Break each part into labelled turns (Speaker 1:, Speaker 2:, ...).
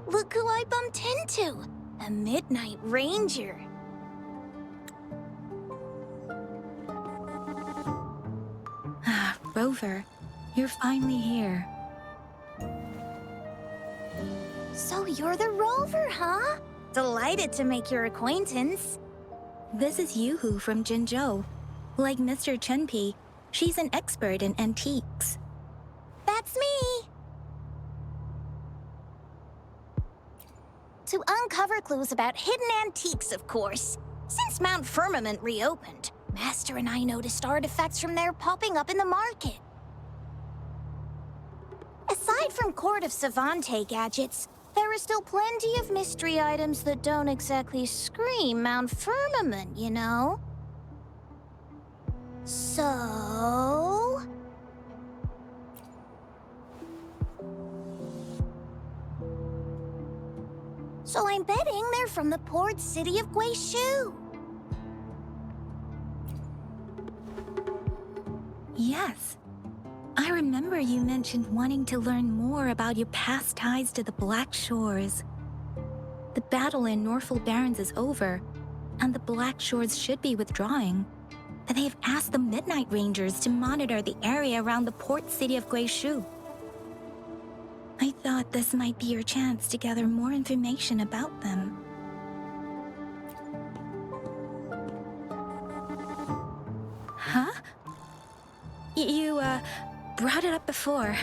Speaker 1: Look who I bumped into! A Midnight Ranger.
Speaker 2: Ah, Rover, you're finally here.
Speaker 1: So you're the Rover, huh? Delighted to make your acquaintance.
Speaker 2: This is Yoo-hoo from Jinzhou. Like Mr. Chunpei, she's an expert in antiques.
Speaker 1: That's me! To uncover clues about hidden antiques, of course. Since Mount Firmament reopened, Master and I noticed artifacts from there popping up in the market. Aside from Court of Savante gadgets, there are still plenty of mystery items that don't exactly scream Mount Firmament, you know? So... So I'm betting they're from the port city of Guizhou.
Speaker 2: Yes. I remember you mentioned wanting to learn more about your past ties to the Black Shores. The battle in Norfolk Barrens is over, and the Black Shores should be withdrawing. But they've asked the Midnight Rangers to monitor the area around the port city of Guizhou. I thought this might be your chance to gather more information about them. Huh? You brought it up before.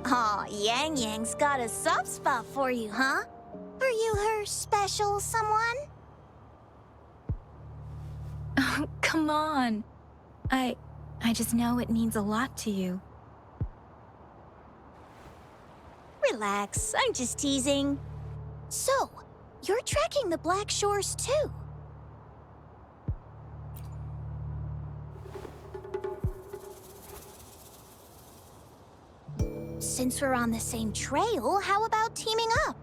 Speaker 1: Aw, Yang Yang's got a soft spot for you, huh? Are you her special someone?
Speaker 2: Oh, come on. I just know it means a lot to you.
Speaker 1: Relax, I'm just teasing. So, you're tracking the Black Shores too? Since we're on the same trail, how about teaming up?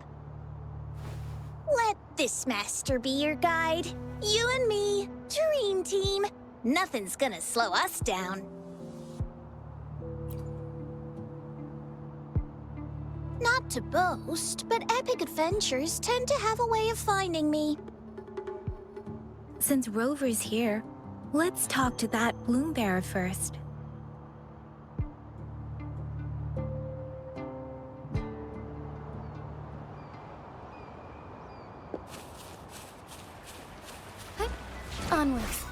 Speaker 1: Let this master be your guide. You and me, dream team. Nothing's gonna slow us down. Not to boast, but epic adventures tend to have a way of finding me.
Speaker 2: Since Rover's here, let's talk to that bloom bearer first.
Speaker 1: Onwards.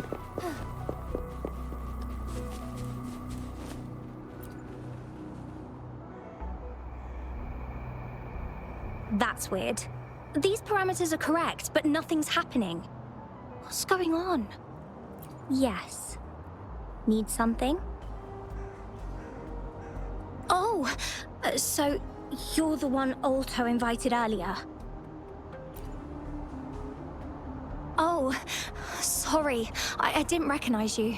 Speaker 3: That's weird. These parameters are correct, but nothing's happening. What's going on? Yes. Need something? Oh, so you're the one Alto invited earlier. Oh, sorry, I didn't recognize you.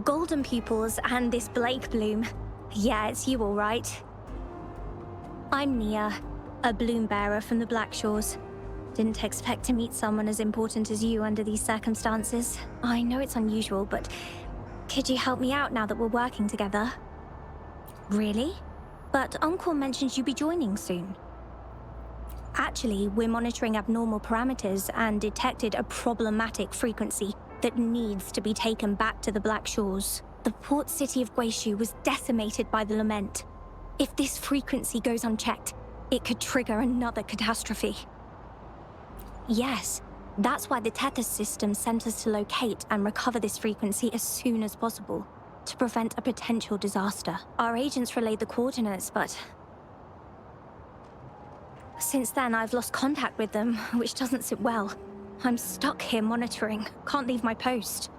Speaker 3: Golden pupils and this Blake bloom. Yeah, it's you all right. I'm Nia, a bloom bearer from the Black Shores. Didn't expect to meet someone as important as you under these circumstances. I know it's unusual, but could you help me out now that we're working together? Really? But Uncle mentioned you'd be joining soon. Actually, we're monitoring abnormal parameters and detected a problematic frequency that needs to be taken back to the Black Shores. The port city of Guizhou was decimated by the lament. If this frequency goes unchecked, it could trigger another catastrophe. Yes, that's why the Tethys system sent us to locate and recover this frequency as soon as possible, to prevent a potential disaster. Our agents relayed the coordinates, but since then I've lost contact with them, which doesn't sit well. I'm stuck here monitoring, can't leave my post.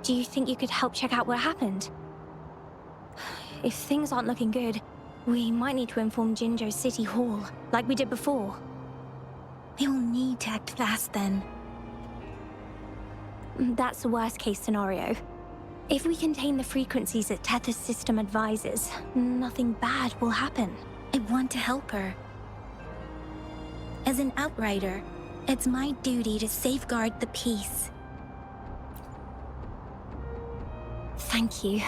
Speaker 3: Do you think you could help check out what happened? If things aren't looking good, we might need to inform Jinzhou City Hall, like we did before.
Speaker 2: We'll need to act fast then.
Speaker 3: That's the worst case scenario. If we contain the frequencies that Tethys system advises, nothing bad will happen.
Speaker 2: I want to help her. As an outrider, it's my duty to safeguard the peace.
Speaker 3: Thank you.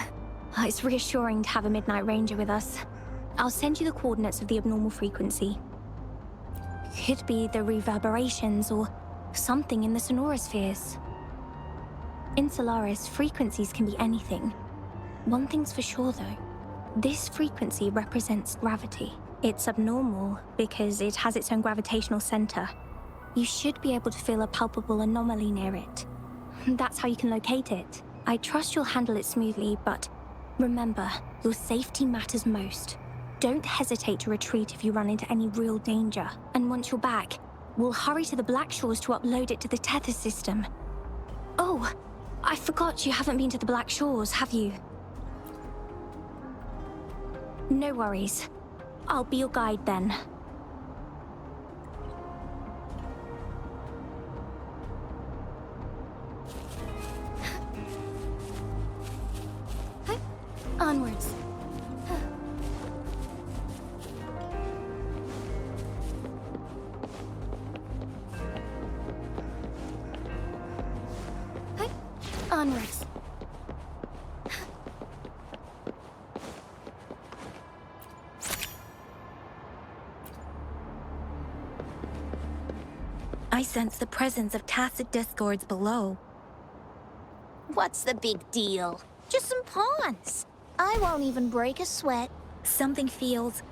Speaker 3: It's reassuring to have a Midnight Ranger with us. I'll send you the coordinates of the abnormal frequency. Could be the reverberations or something in the sonorospheres. In Solaris, frequencies can be anything. One thing's for sure though. This frequency represents gravity. It's abnormal because it has its own gravitational center. You should be able to feel a palpable anomaly near it. That's how you can locate it. I trust you'll handle it smoothly, but remember, your safety matters most. Don't hesitate to retreat if you run into any real danger. And once you're back, we'll hurry to the Black Shores to upload it to the tether system. Oh, I forgot you haven't been to the Black Shores, have you? No worries. I'll be your guide then. Onwards. Onwards.
Speaker 2: I sense the presence of tacit discords below.
Speaker 1: What's the big deal? Just some pawns. I won't even break a sweat.
Speaker 2: Something feels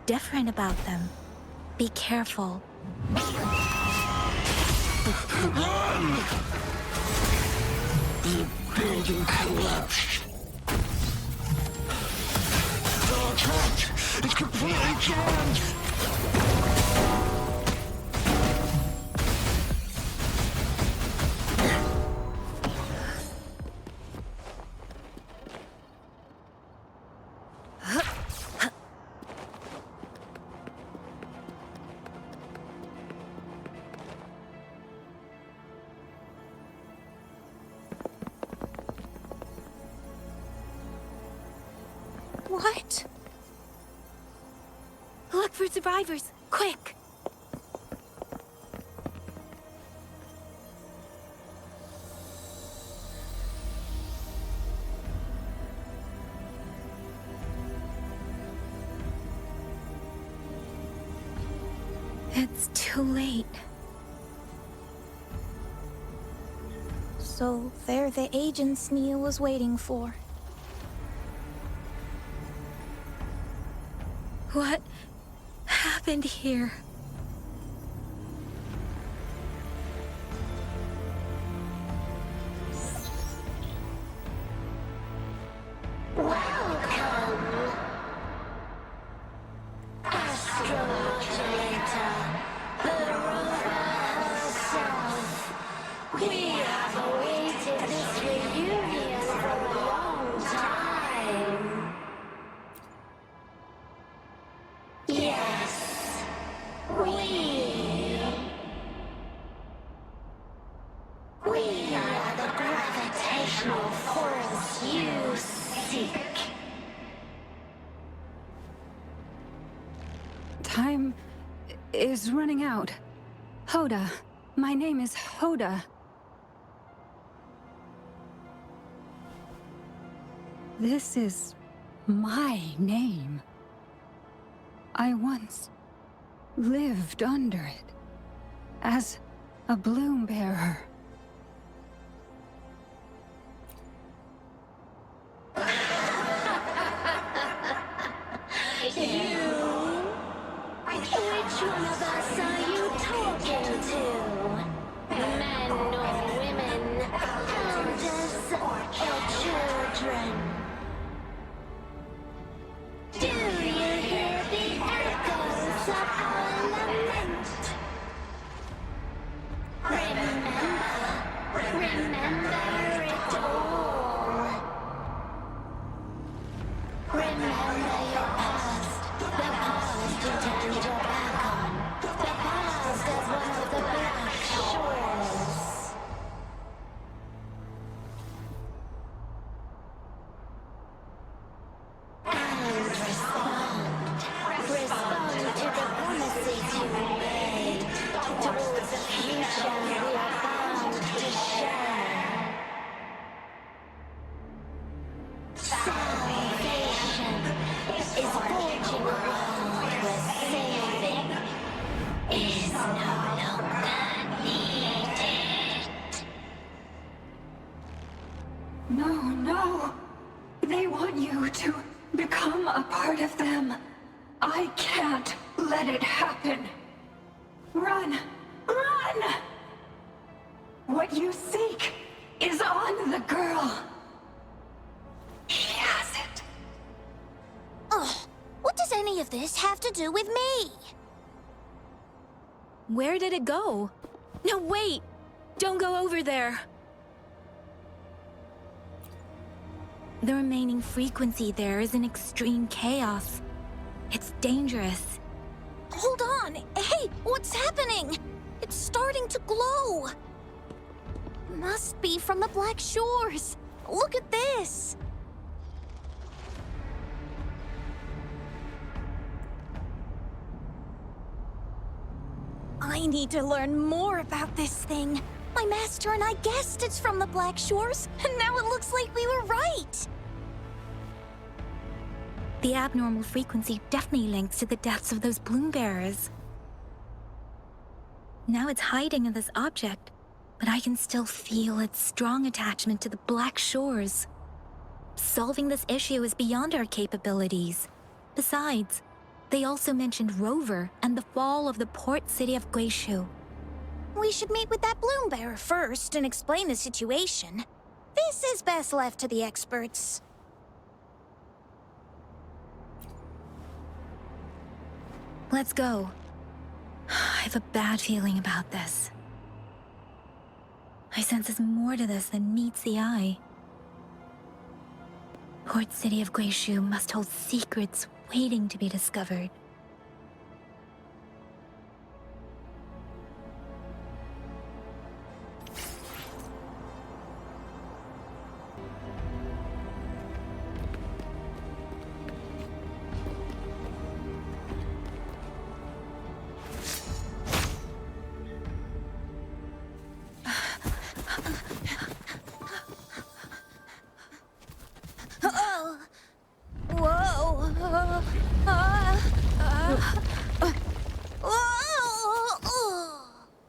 Speaker 2: different about them. Be careful.
Speaker 4: Run! The building collapsed. Our trapped! It's completely jammed!
Speaker 1: What?
Speaker 2: Look for survivors, quick! It's too late.
Speaker 1: So they're the agents Nia was waiting for.
Speaker 2: What happened here?
Speaker 5: Time is running out. Hoda. My name is Hoda. This is my name. I once lived under it as a bloom bearer.
Speaker 6: Which one of us are you talking to? Men or women? Elders or children? Do you hear the echoes of our lament? Remember
Speaker 5: a part of them. I can't let it happen. Run! Run! What you seek is on the girl. She has it.
Speaker 1: Ugh, what does any of this have to do with me?
Speaker 2: Where did it go? No, wait! Don't go over there! The remaining frequency there is in extreme chaos. It's dangerous.
Speaker 1: Hold on! Hey, what's happening? It's starting to glow! Must be from the Black Shores. Look at this! I need to learn more about this thing. My master and I guessed it's from the Black Shores, and now it looks like we were right.
Speaker 2: The abnormal frequency definitely links to the deaths of those bloom bearers. Now it's hiding in this object, but I can still feel its strong attachment to the Black Shores. Solving this issue is beyond our capabilities. Besides, they also mentioned Rover and the fall of the port city of Guishu.
Speaker 1: We should meet with that bloom bearer first and explain the situation. This is best left to the experts.
Speaker 2: Let's go. I have a bad feeling about this. I sense there's more to this than meets the eye. Port city of Guishu must hold secrets waiting to be discovered.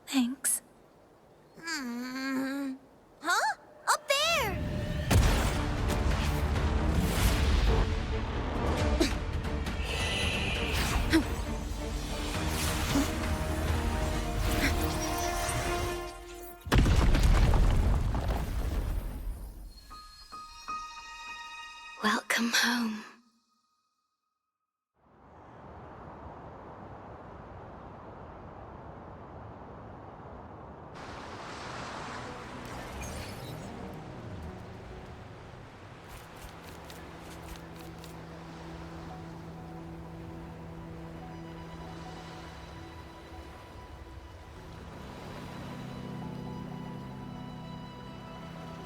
Speaker 2: Thanks.
Speaker 1: Huh? Up there!
Speaker 2: Welcome home.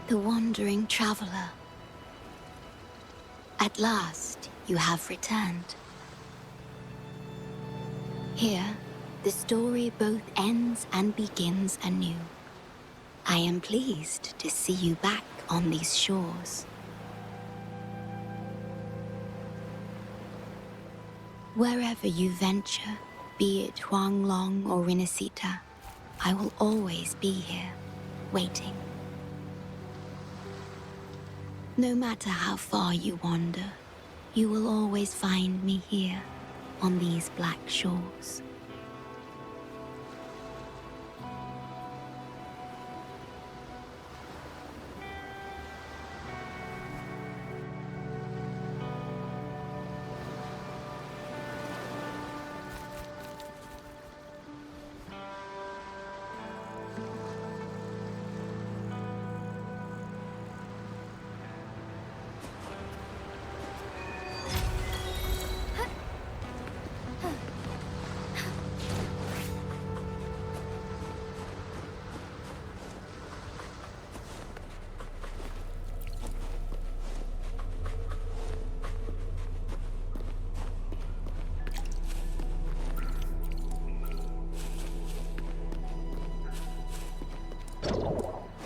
Speaker 7: The wandering traveler. At last, you have returned. Here, the story both ends and begins anew. I am pleased to see you back on these shores. Wherever you venture, be it Huanglong or Rinasita, I will always be here, waiting. No matter how far you wander, you will always find me here, on these black shores.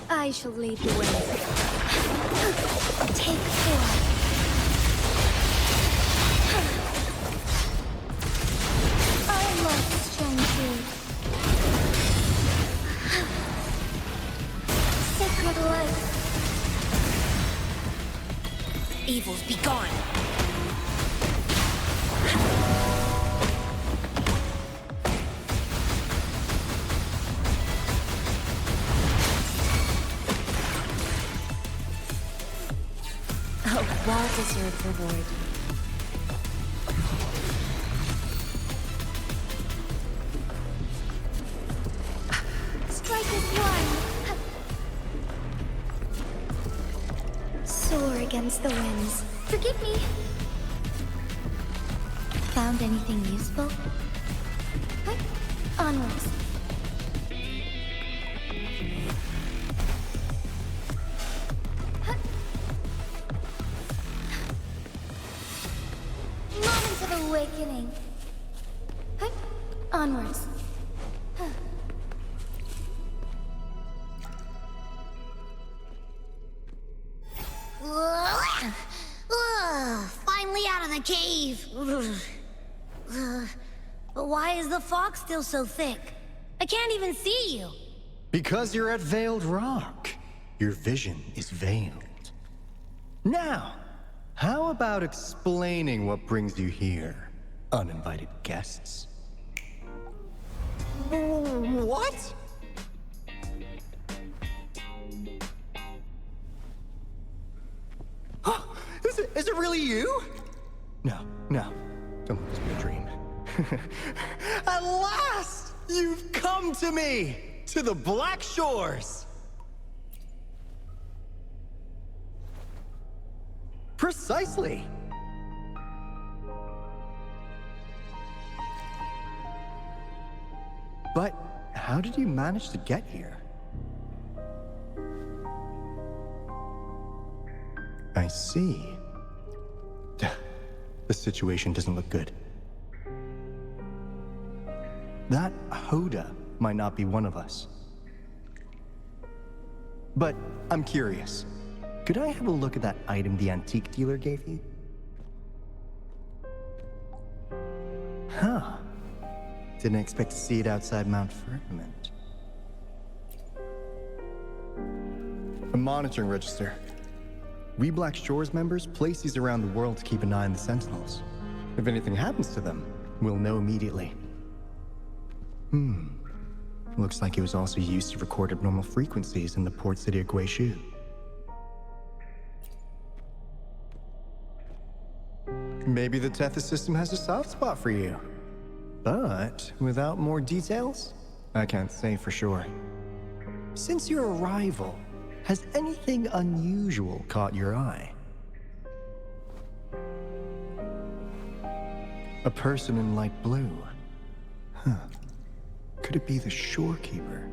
Speaker 3: I shall lead the way. Take form. I must Jinzhou. Sacred life.
Speaker 2: Evils be gone!
Speaker 7: deserved reward.
Speaker 1: Strike as one.
Speaker 7: Soar against the winds.
Speaker 1: Forgive me.
Speaker 2: Found anything useful?
Speaker 1: Onwards. Moment of awakening. Onwards. Finally out of the cave. But why is the fog still so thick? I can't even see you.
Speaker 8: Because you're at Veiled Rock. Your vision is veiled. Now, how about explaining what brings you here, uninvited guests? What? Is it really you? No. Don't let this be a dream. At last! You've come to me! To the Black Shores! Precisely! But how did you manage to get here? I see. The situation doesn't look good. That Hoda might not be one of us. But I'm curious. Could I have a look at that item the antique dealer gave you? Huh. Didn't expect to see it outside Mount Firmament. A monitoring register. We Black Shores members place these around the world to keep an eye on the Sentinels. If anything happens to them, we'll know immediately. Looks like it was also used to record abnormal frequencies in the port city of Guishu. Maybe the Tethys system has a soft spot for you. But without more details, I can't say for sure. Since your arrival, has anything unusual caught your eye? A person in light blue. Huh. Could it be the shorekeeper?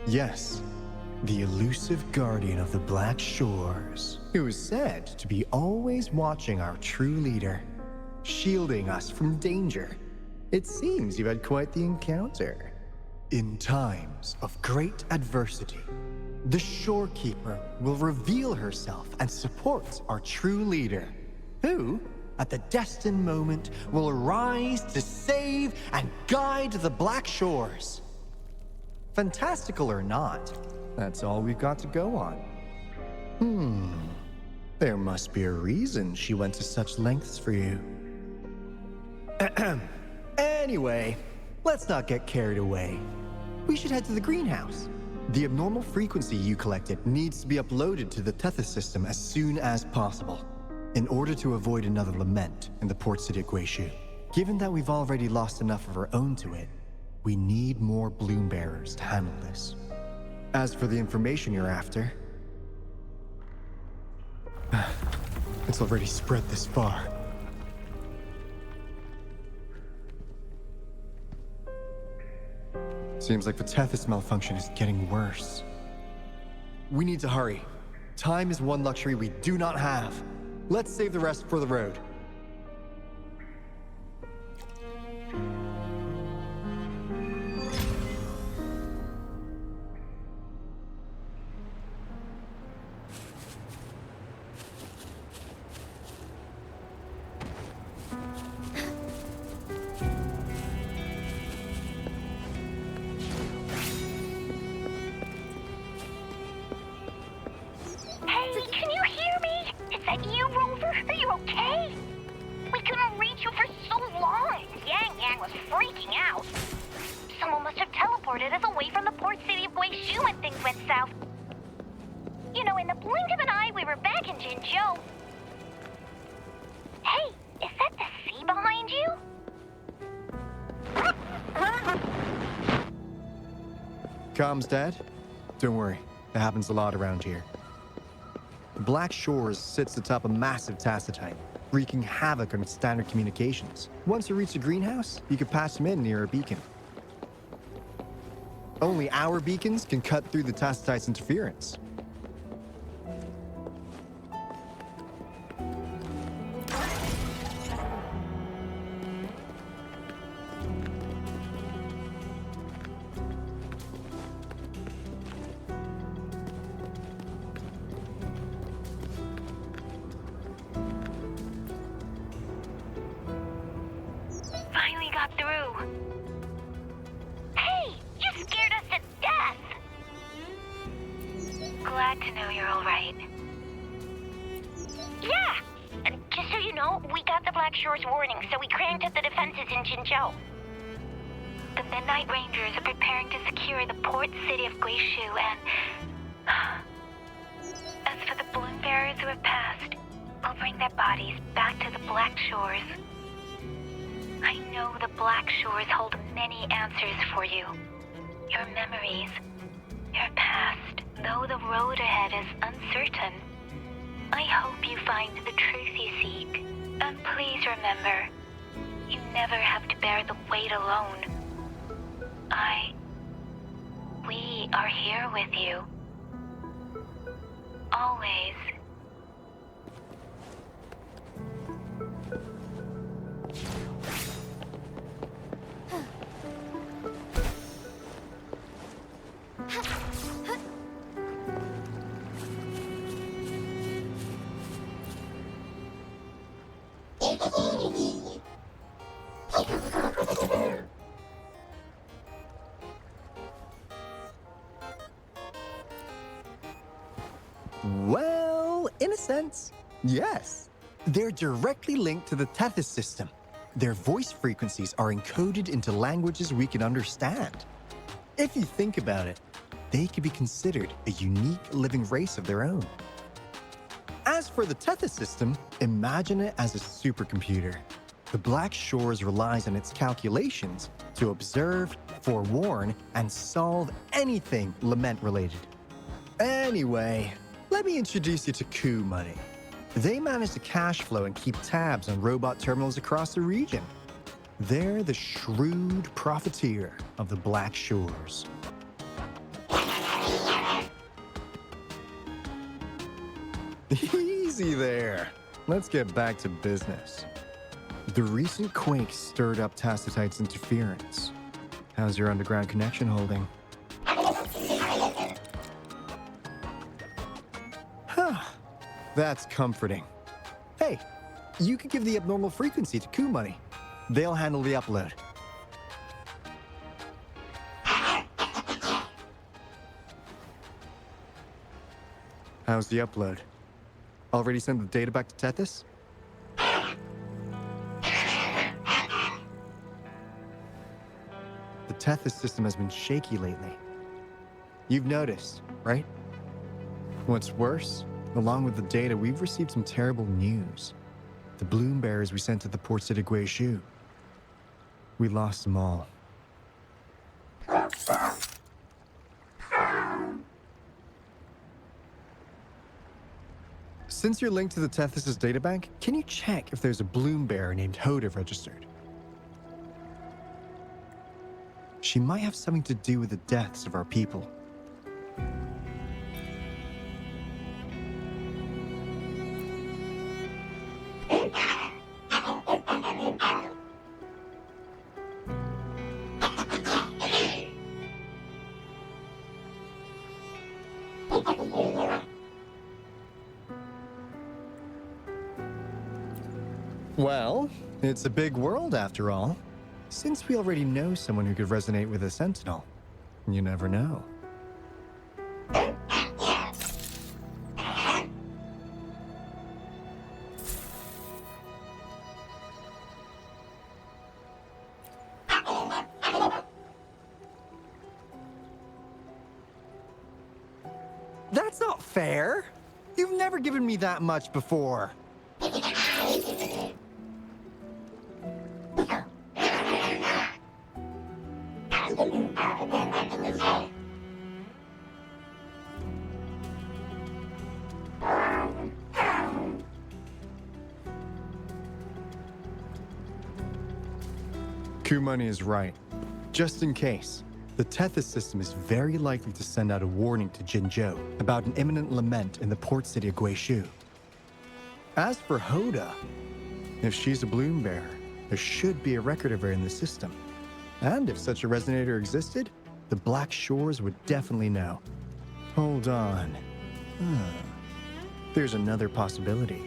Speaker 8: Yes, the elusive guardian of the Black Shores, who is said to be always watching our true leader, shielding us from danger. It seems you've had quite the encounter. In times of great adversity, the shorekeeper will reveal herself and support our true leader, who, at the destined moment, will arise to save and guide the Black Shores. Fantastical or not, that's all we've got to go on. There must be a reason she went to such lengths for you. Anyway, let's not get carried away. We should head to the greenhouse. The abnormal frequency you collected needs to be uploaded to the Tethys system as soon as possible, in order to avoid another lament in the port city of Guishu. Given that we've already lost enough of our own to it, we need more bloom bearers to handle this. As for the information you're after, it's already spread this far. Seems like the Tethys malfunction is getting worse. We need to hurry. Time is one luxury we do not have. Let's save the rest for the road.
Speaker 6: Hey, can you hear me? Is that you, Rover? Are you okay?
Speaker 8: Comms dead? Don't worry, it happens a lot around here. The Black Shores sits atop a massive tacitite, wreaking havoc on its standard communications. Once you reach the greenhouse, you can patch them in near a beacon. Only our beacons can cut through the tacitite's interference.
Speaker 6: Finally got through. Hey, you scared us to death! Glad to know you're all right. Yeah! And just so you know, we got the Black Shores warning, so we cranked up the defenses in Jinzhou. The Midnight Rangers are preparing to secure the port city of Guishu, and... as for the balloon bearers who have passed, we'll bring their bodies back to the Black Shores. I know the Black Shores hold many answers for you. Your memories, your past. Though the road ahead is uncertain, I hope you find the truth you seek. And please remember, you never have to bear the weight alone. We are here with you. Always.
Speaker 8: Well, in a sense, yes. They're directly linked to the Tethys system. Their voice frequencies are encoded into languages we can understand. If you think about it, they could be considered a unique living race of their own. As for the Tethys system, imagine it as a supercomputer. The Black Shores relies on its calculations to observe, forewarn, and solve anything lament-related. Anyway, let me introduce you to Coup Money. They manage the cash flow and keep tabs on robot terminals across the region. They're the shrewd profiteer of the Black Shores. Easy there. Let's get back to business. The recent quake stirred up Tacitite's interference. How's your underground connection holding? That's comforting. Hey, you could give the abnormal frequency to Coup Money. They'll handle the upload. How's the upload? Already sent the data back to Tethys? The Tethys system has been shaky lately. You've noticed, right? What's worse, along with the data, we've received some terrible news. The bloom bearers we sent to the port city Guishu. We lost them all. Since you're linked to the Tethys' databank, can you check if there's a bloom bearer named Hoda registered? She might have something to do with the deaths of our people. Well, it's a big world after all. Since we already know someone who could resonate with a Sentinel, you never know. That's not fair. You've never given me that much before. Kumani is right. Just in case, the Tethys system is very likely to send out a warning to Jinzhou about an imminent lament in the port city of Guishu. As for Hoda, if she's a bloom bearer, there should be a record of her in the system. And if such a resonator existed, the Black Shores would definitely know. Hold on. There's another possibility.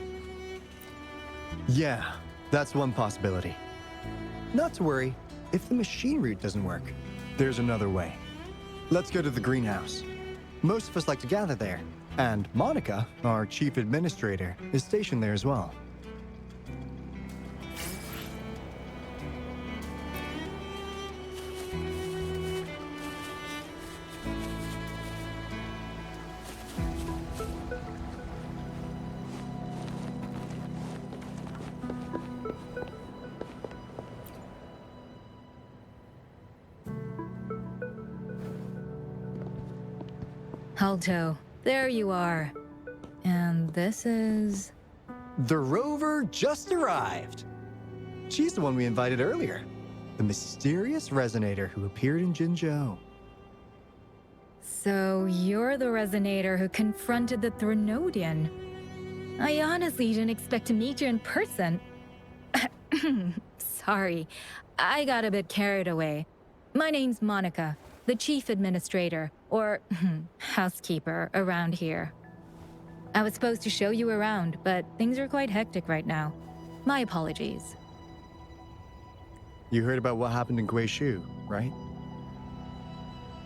Speaker 8: Yeah, that's one possibility. Not to worry, if the machine route doesn't work, there's another way. Let's go to the greenhouse. Most of us like to gather there, and Monica, our chief administrator, is stationed there as well.
Speaker 9: Alto, there you are. And this is...
Speaker 8: The Rover just arrived. She's the one we invited earlier. The mysterious Resonator who appeared in Jinzhou.
Speaker 9: So you're the Resonator who confronted the Threnodian. I honestly didn't expect to meet you in person. Sorry, I got a bit carried away. My name's Monica, the chief administrator, or housekeeper around here. I was supposed to show you around, but things are quite hectic right now. My apologies.
Speaker 8: You heard about what happened in Guishu, right?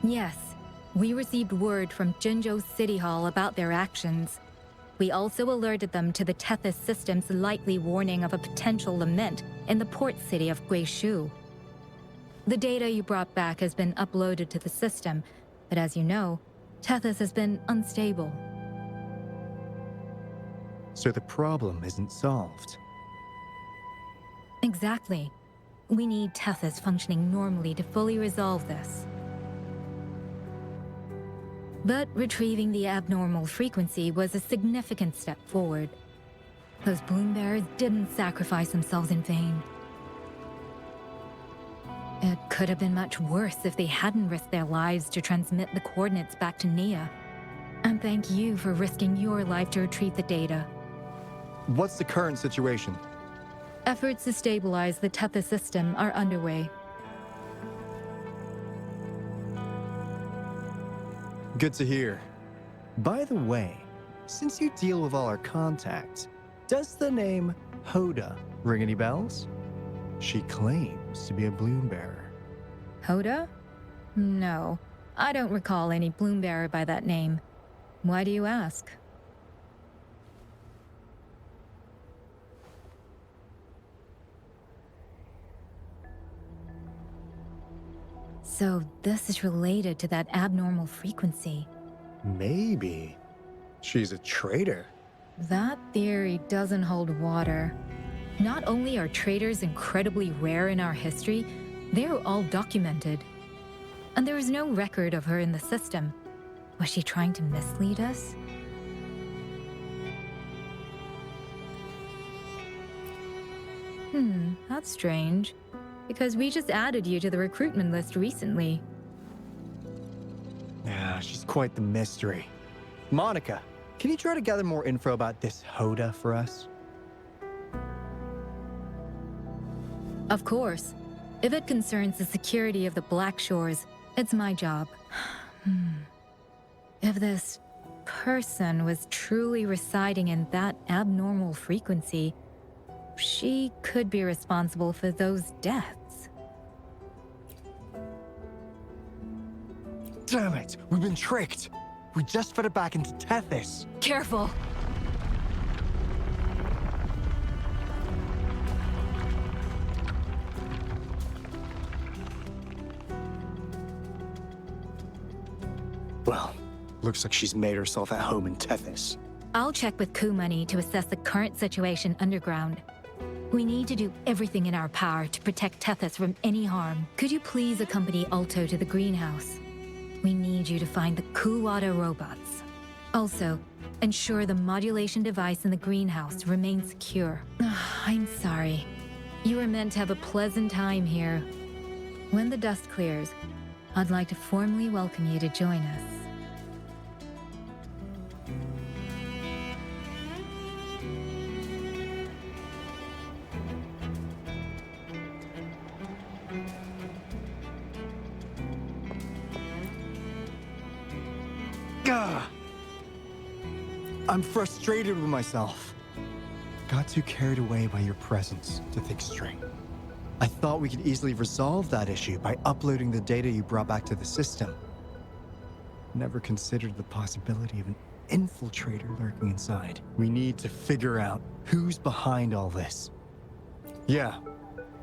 Speaker 9: Yes, we received word from Jinzhou City Hall about their actions. We also alerted them to the Tethys system's likely warning of a potential lament in the port city of Guishu. The data you brought back has been uploaded to the system, but as you know, Tethys has been unstable.
Speaker 8: So the problem isn't solved.
Speaker 9: Exactly. We need Tethys functioning normally to fully resolve this. But retrieving the abnormal frequency was a significant step forward. Those bloom bearers didn't sacrifice themselves in vain. It could have been much worse if they hadn't risked their lives to transmit the coordinates back to Nia. And thank you for risking your life to retrieve the data.
Speaker 8: What's the current situation?
Speaker 9: Efforts to stabilize the Tethys system are underway.
Speaker 8: Good to hear. By the way, since you deal with all our contacts, does the name Hoda ring any bells? She claims to be a bloom bearer.
Speaker 9: Hoda? No, I don't recall any bloom bearer by that name. Why do you ask? So this is related to that abnormal frequency.
Speaker 8: Maybe. She's a traitor.
Speaker 9: That theory doesn't hold water. Not only are traitors incredibly rare in our history, they're all documented. And there is no record of her in the system. Was she trying to mislead us? That's strange. Because we just added you to the recruitment list recently.
Speaker 8: Yeah, she's quite the mystery. Monica, can you try to gather more info about this Hoda for us?
Speaker 9: Of course. If it concerns the security of the Black Shores, it's my job. If this person was truly residing in that abnormal frequency, she could be responsible for those deaths.
Speaker 8: Damn it! We've been tricked! We just fed it back into Tethys!
Speaker 9: Careful!
Speaker 8: Well, looks like she's made herself at home in Tethys.
Speaker 9: I'll check with Kumani to assess the current situation underground. We need to do everything in our power to protect Tethys from any harm. Could you please accompany Alto to the greenhouse? We need you to find the Kuwata robots. Also, ensure the modulation device in the greenhouse remains secure. I'm sorry. You were meant to have a pleasant time here, When the dust clears, I'd like to formally welcome you to join us.
Speaker 8: Gah! I'm frustrated with myself. Got too carried away by your presence to think straight. I thought we could easily resolve that issue by uploading the data you brought back to the system. Never considered the possibility of an infiltrator lurking inside. We need to figure out who's behind all this. Yeah,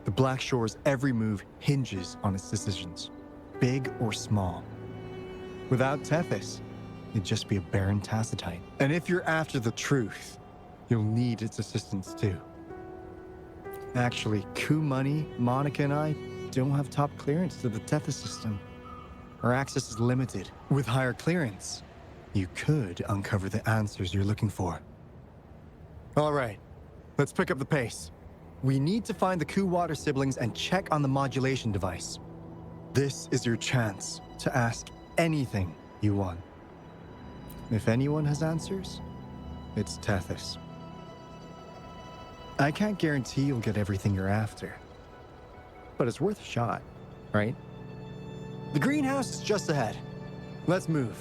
Speaker 8: the Black Shore's every move hinges on its decisions, big or small. Without Tethys, it'd just be a barren tacitite. And if you're after the truth, you'll need its assistance too. Actually, Money, Monica, and I don't have top clearance to the Tethys system. Our access is limited. With higher clearance, you could uncover the answers you're looking for. All right, let's pick up the pace. We need to find the Water siblings and check on the modulation device. This is your chance to ask anything you want. If anyone has answers, it's Tethys. I can't guarantee you'll get everything you're after, but it's worth a shot, right? The greenhouse is just ahead. Let's move.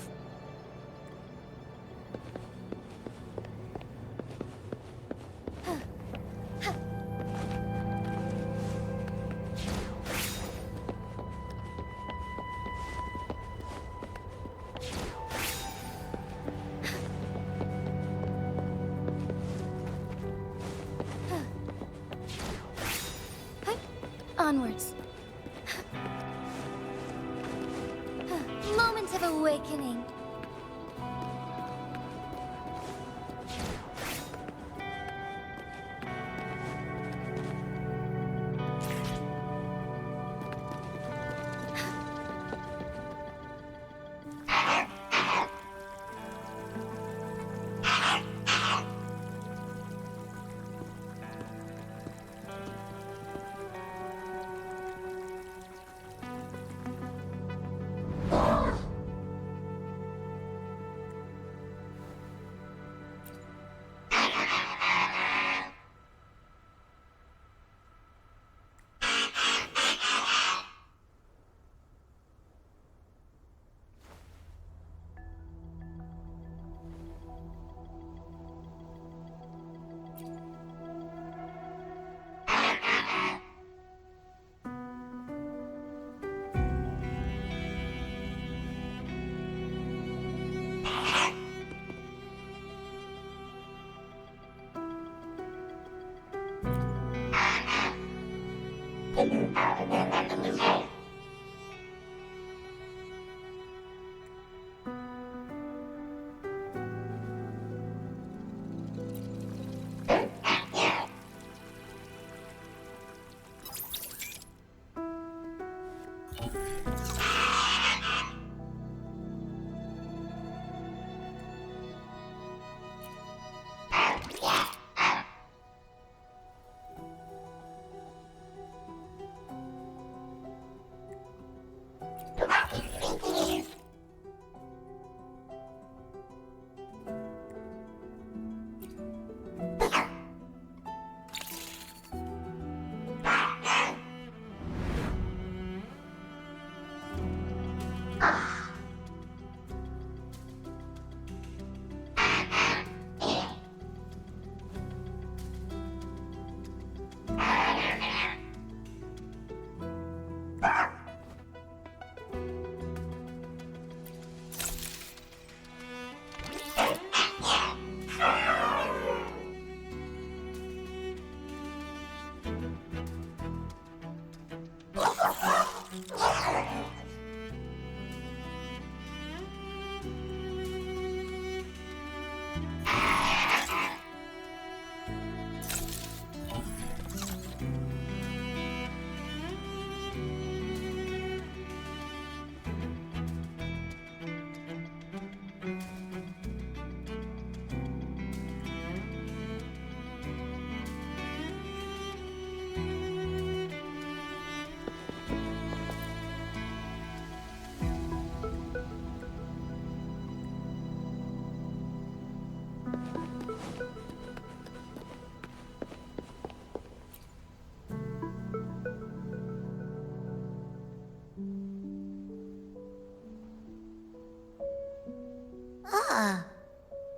Speaker 1: Onwards. Moment of awakening.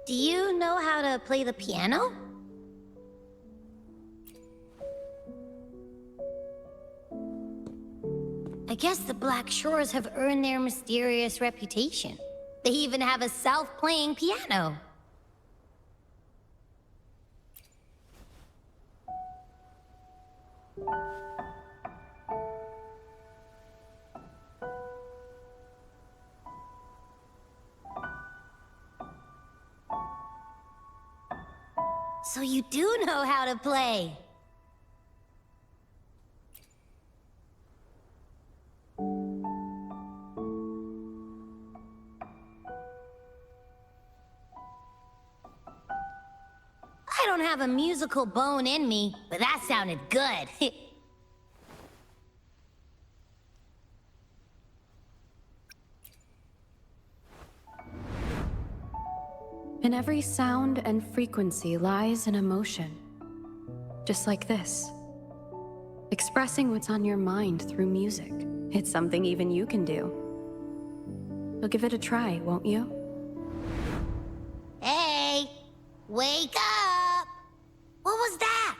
Speaker 1: Do you know how to play the piano? I guess the Black Shores have earned their mysterious reputation. They even have a self-playing piano. So you do know how to play. I don't have a musical bone in me, but that sounded good.
Speaker 10: In every sound and frequency lies an emotion. Just like this. Expressing what's on your mind through music. It's something even you can do. You'll give it a try, won't you?
Speaker 1: Hey! Wake up! What was that?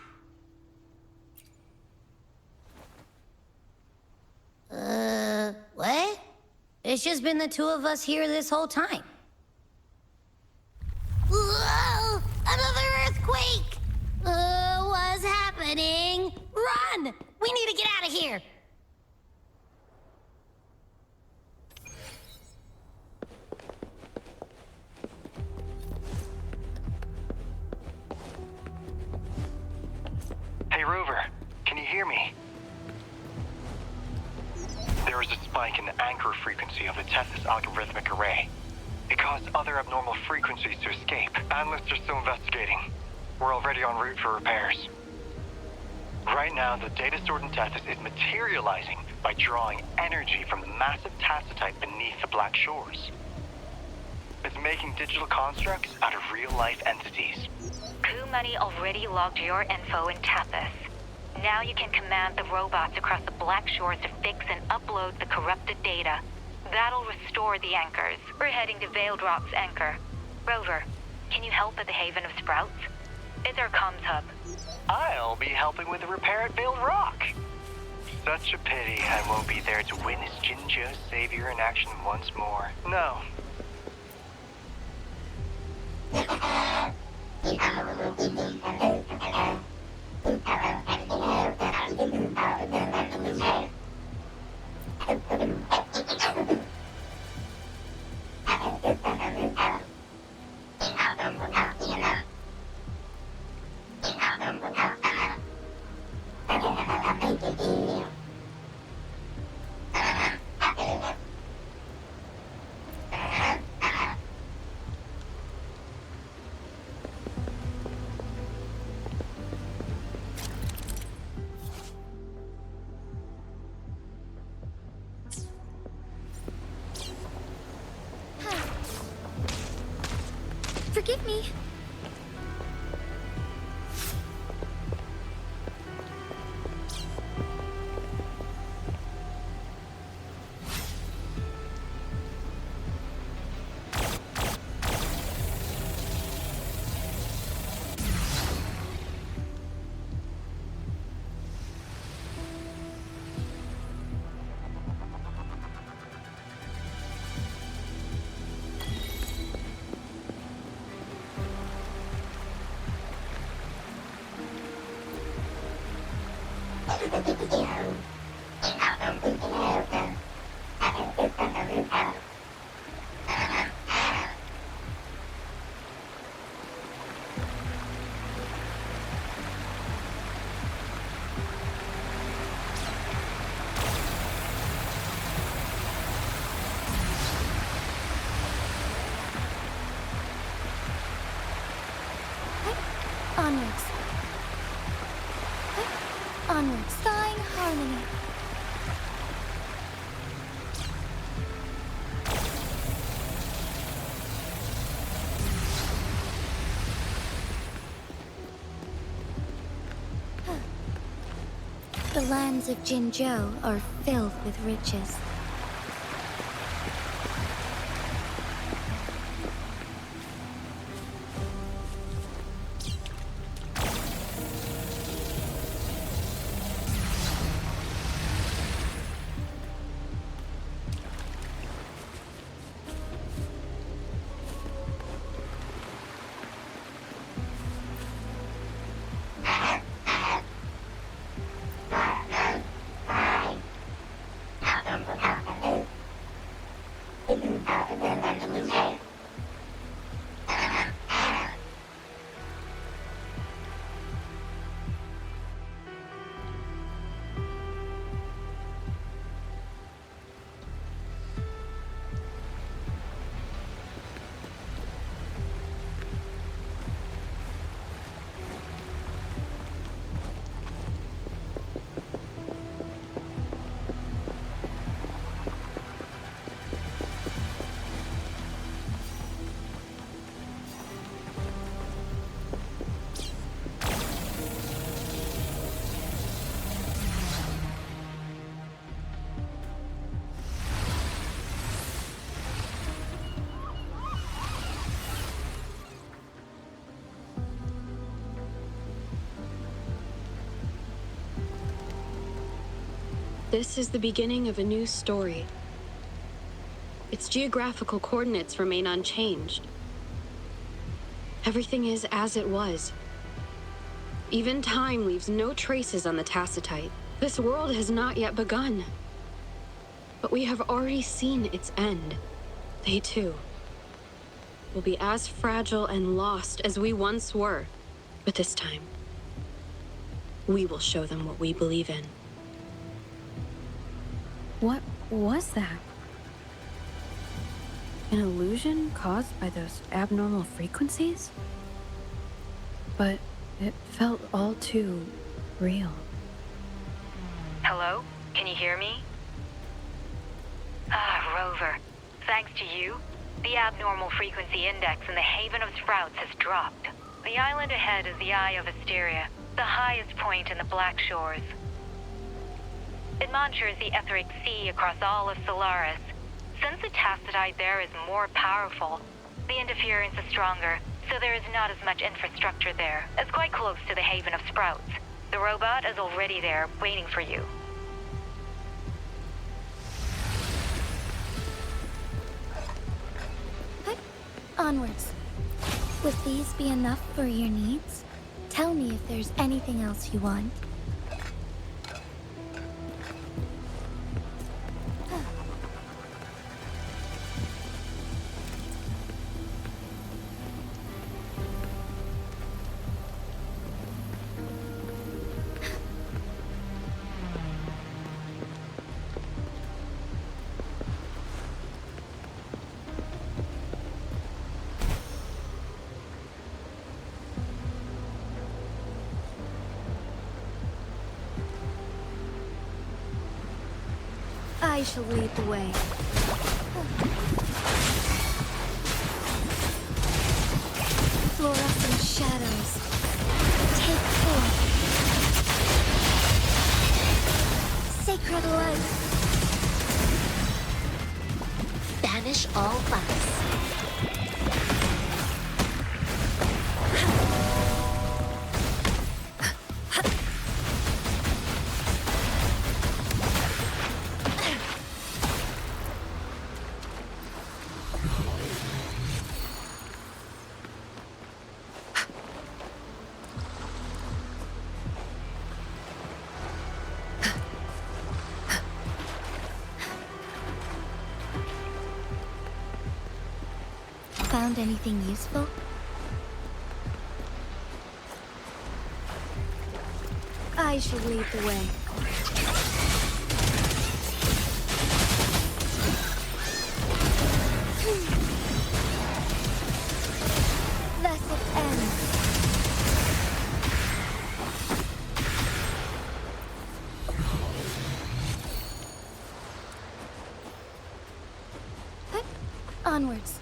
Speaker 1: What? It's just been the two of us here this whole time. Whoa! Another earthquake! What's happening? Run! We need to get out of here!
Speaker 11: Hey, Rover, can you hear me? There is a spike in the anchor frequency of the Tethys algorithmic array. It caused other abnormal frequencies to escape. Analysts are still investigating. We're already en route for repairs. Right now, the data stored in Tethys is materializing by drawing energy from the massive tacitite beneath the Black Shores. It's making digital constructs out of real-life entities.
Speaker 6: Coup Money already logged your info in Tethys. Now you can command the robots across the Black Shores to fix and upload the corrupted data. That'll restore the anchors. We're heading to Veiled Rock's anchor. Rover, can you help at the Haven of Sprouts? It's our comms hub.
Speaker 11: I'll be helping with the repair at Veiled Rock. Such a pity I won't be there to witness Jinzhou's savior in action once more. No.
Speaker 1: Forgive me. Onwards. Onwards. Flying harmony. The lands of Jinzhou are filled with riches.
Speaker 10: This is the beginning of a new story. Its geographical coordinates remain unchanged. Everything is as it was. Even time leaves no traces on the Tacitite. This world has not yet begun. But we have already seen its end. They too will be as fragile and lost as we once were. But this time, we will show them what we believe in. What was that? An illusion caused by those abnormal frequencies? But it felt all too real.
Speaker 6: Hello? Can you hear me? Rover. Thanks to you, the abnormal frequency index in the Haven of Sprouts has dropped. The island ahead is the Eye of Asteria, the highest point in the Black Shores. It monitors the etheric sea across all of Solaris. Since the Tacitite there is more powerful, the interference is stronger, so there is not as much infrastructure there. It's quite close to the Haven of Sprouts. The robot is already there, waiting for you.
Speaker 1: Onwards. Would these be enough for your needs? Tell me if there's anything else you want. I shall lead the way. Fluorescent shadows. Take form. Sacred light. Banish all vice. Found anything useful? I should lead the way. Thus it ends. Onwards.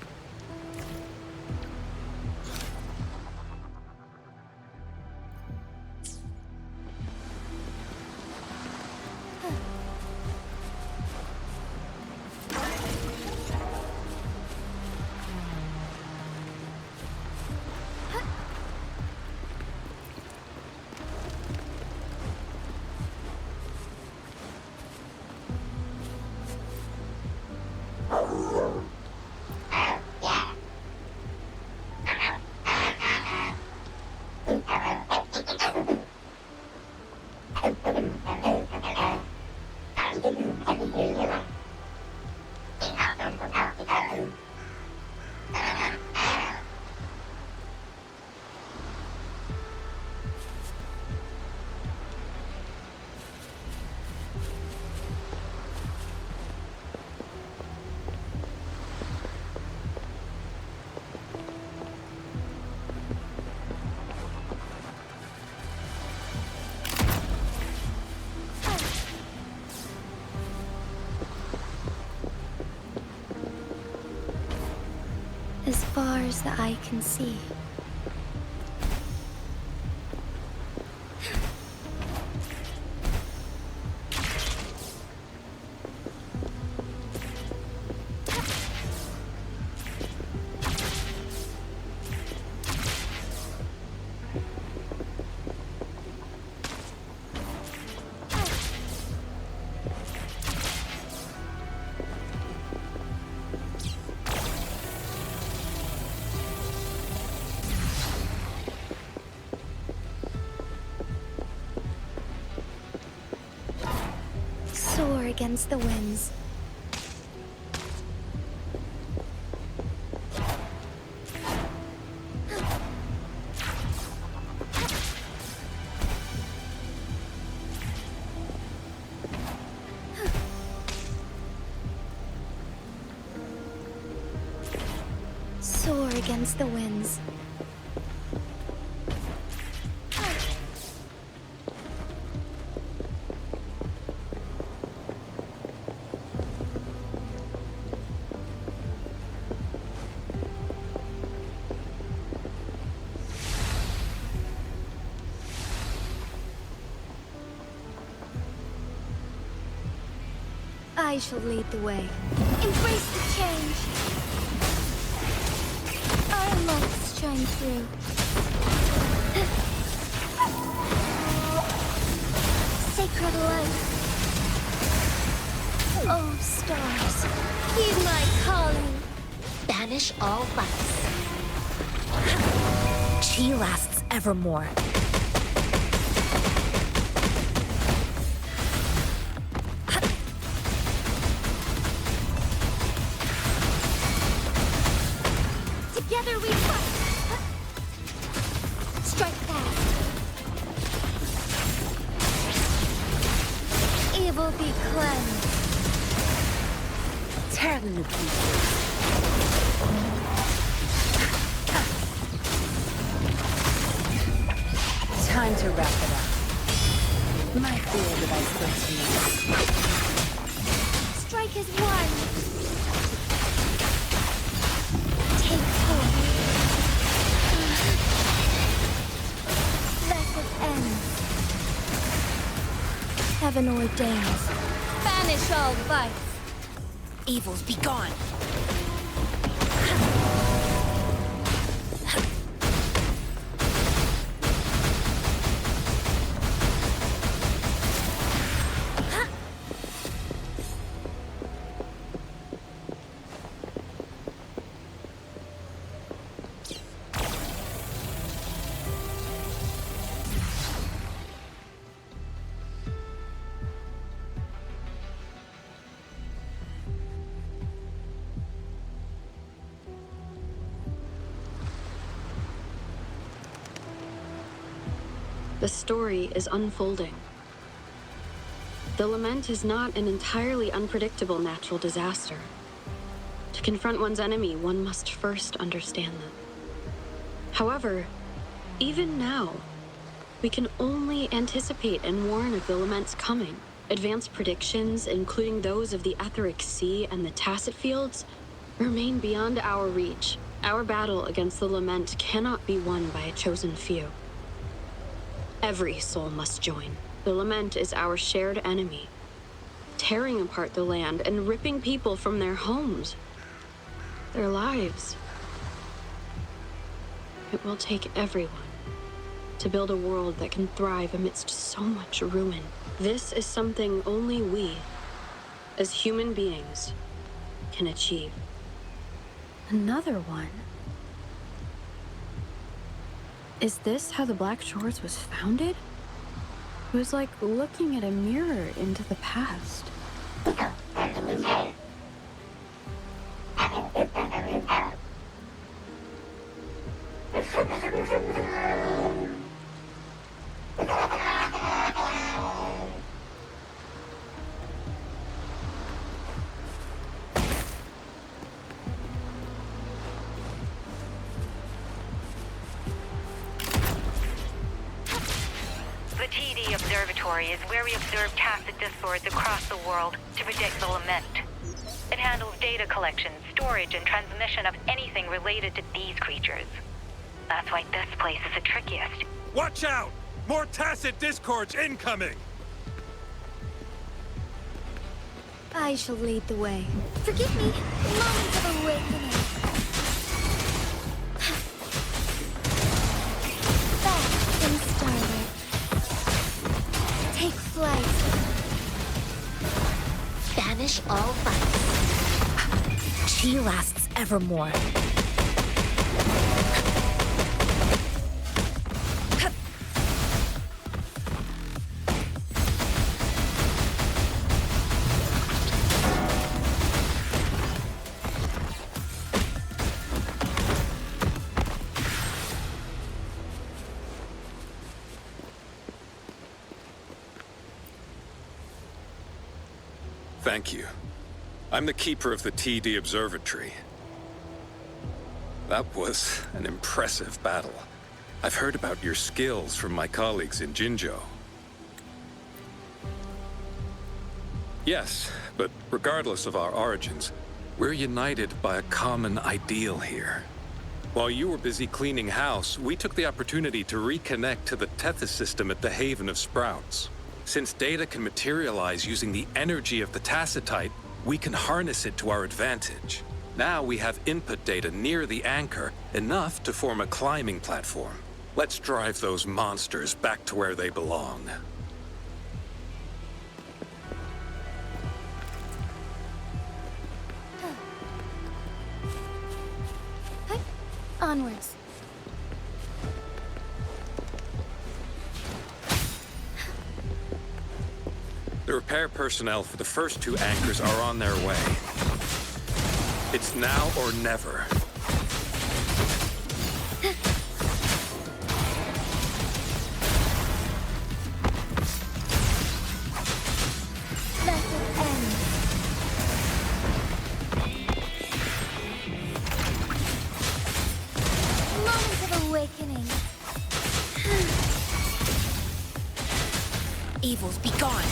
Speaker 1: As far as the eye can see.
Speaker 7: against the winds. Soar against the winds. I shall lead the way. Embrace the change. Our lights shine through. Sacred light. Oh, stars, heed my calling.
Speaker 2: Banish all vice. Chi lasts evermore.
Speaker 1: Together we fight! Strike fast! Evil be cleansed!
Speaker 2: Tear them to pieces. Time to wrap it up. My field of expertise.
Speaker 1: Strike as one! Take hold. Blessed end. Heaven ordains. Banish all vice.
Speaker 2: Evils be gone.
Speaker 10: The story is unfolding. The lament is not an entirely unpredictable natural disaster. To confront one's enemy, one must first understand them. However, even now, we can only anticipate and warn of the lament's coming. Advanced predictions, including those of the etheric sea and the tacit fields, remain beyond our reach. Our battle against the lament cannot be won by a chosen few. Every soul must join. The lament is our shared enemy, tearing apart the land and ripping people from their homes, their lives. It will take everyone to build a world that can thrive amidst so much ruin. This is something only we, as human beings, can achieve. Another one? Is this how the Black Shores was founded? It was like looking at a mirror into the past.
Speaker 6: The TD Observatory is where we observe tacit discords across the world to predict the lament. It handles data collection, storage, and transmission of anything related to these creatures. That's why this place is the trickiest.
Speaker 12: Watch out! More tacit discords incoming!
Speaker 1: I shall lead the way. Forgive me, moment of awakening. Back in starlight. Take flight.
Speaker 2: Banish all vice. Chi lasts evermore.
Speaker 12: Thank you. I'm the keeper of the TD Observatory. That was an impressive battle. I've heard about your skills from my colleagues in Jinzhou. Yes, but regardless of our origins, we're united by a common ideal here. While you were busy cleaning house, we took the opportunity to reconnect to the Tethys system at the Haven of Sprouts. Since data can materialize using the energy of the Tacitite, we can harness it to our advantage. Now we have input data near the anchor, enough to form a climbing platform. Let's drive those monsters back to where they belong.
Speaker 1: Onwards.
Speaker 12: The repair personnel for the first 2 anchors are on their way. It's now or never.
Speaker 1: Evils be gone.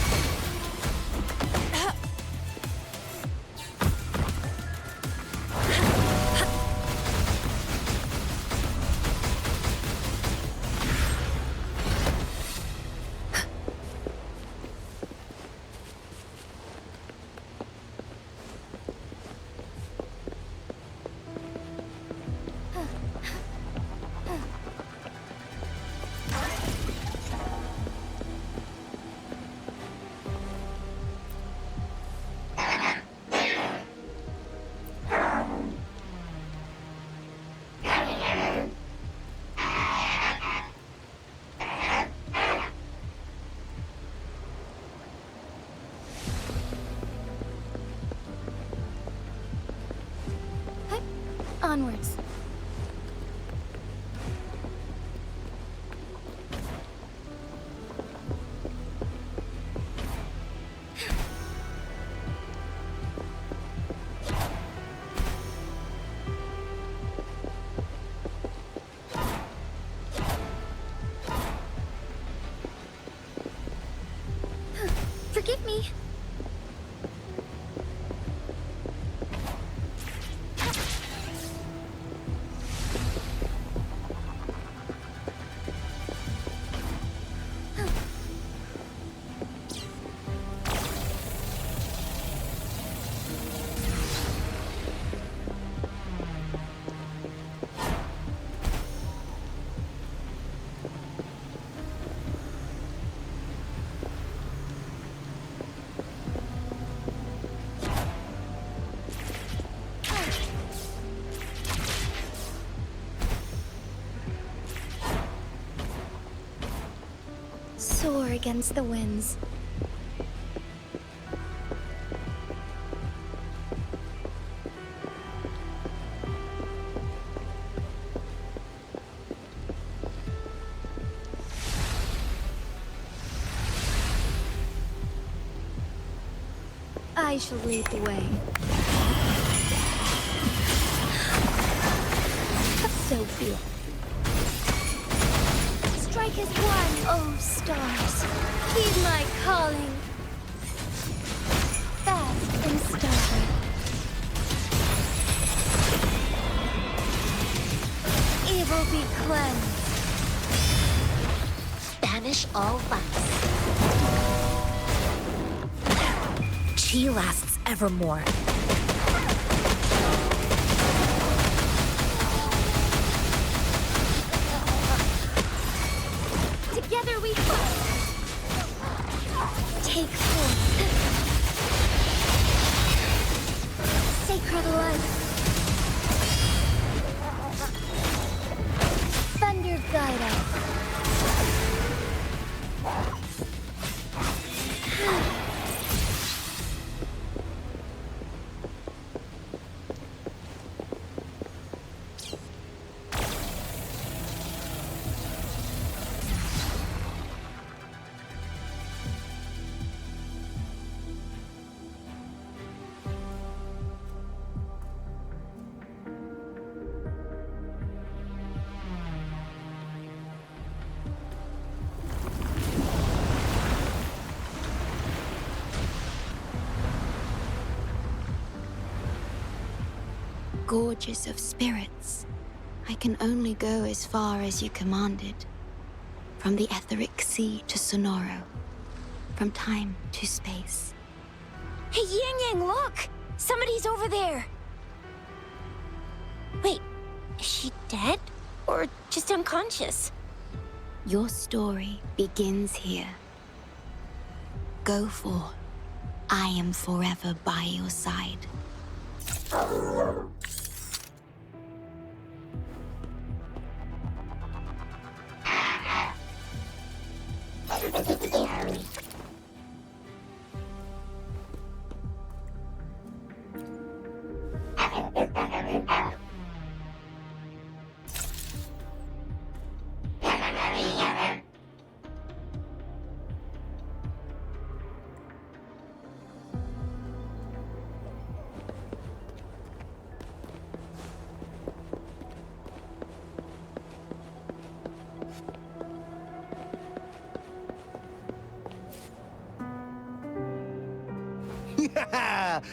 Speaker 1: Onwards. Forgive me. Soar against the winds. I shall lead the way. So be it. Strike as one, oh stars. Heed my calling. Fast and starry. Evil be cleansed. Banish all vice.
Speaker 2: Chi lasts evermore.
Speaker 1: Together we fight. Take forth. Sacred light. Thunder guide us.
Speaker 7: gorges of spirits. I can only go as far as you commanded. From the etheric sea to Sonoro. From time to space.
Speaker 1: Hey, Yang Yang, look! Somebody's over there! Wait, is she dead? Or just unconscious?
Speaker 7: Your story begins here. Go forth. I am forever by your side.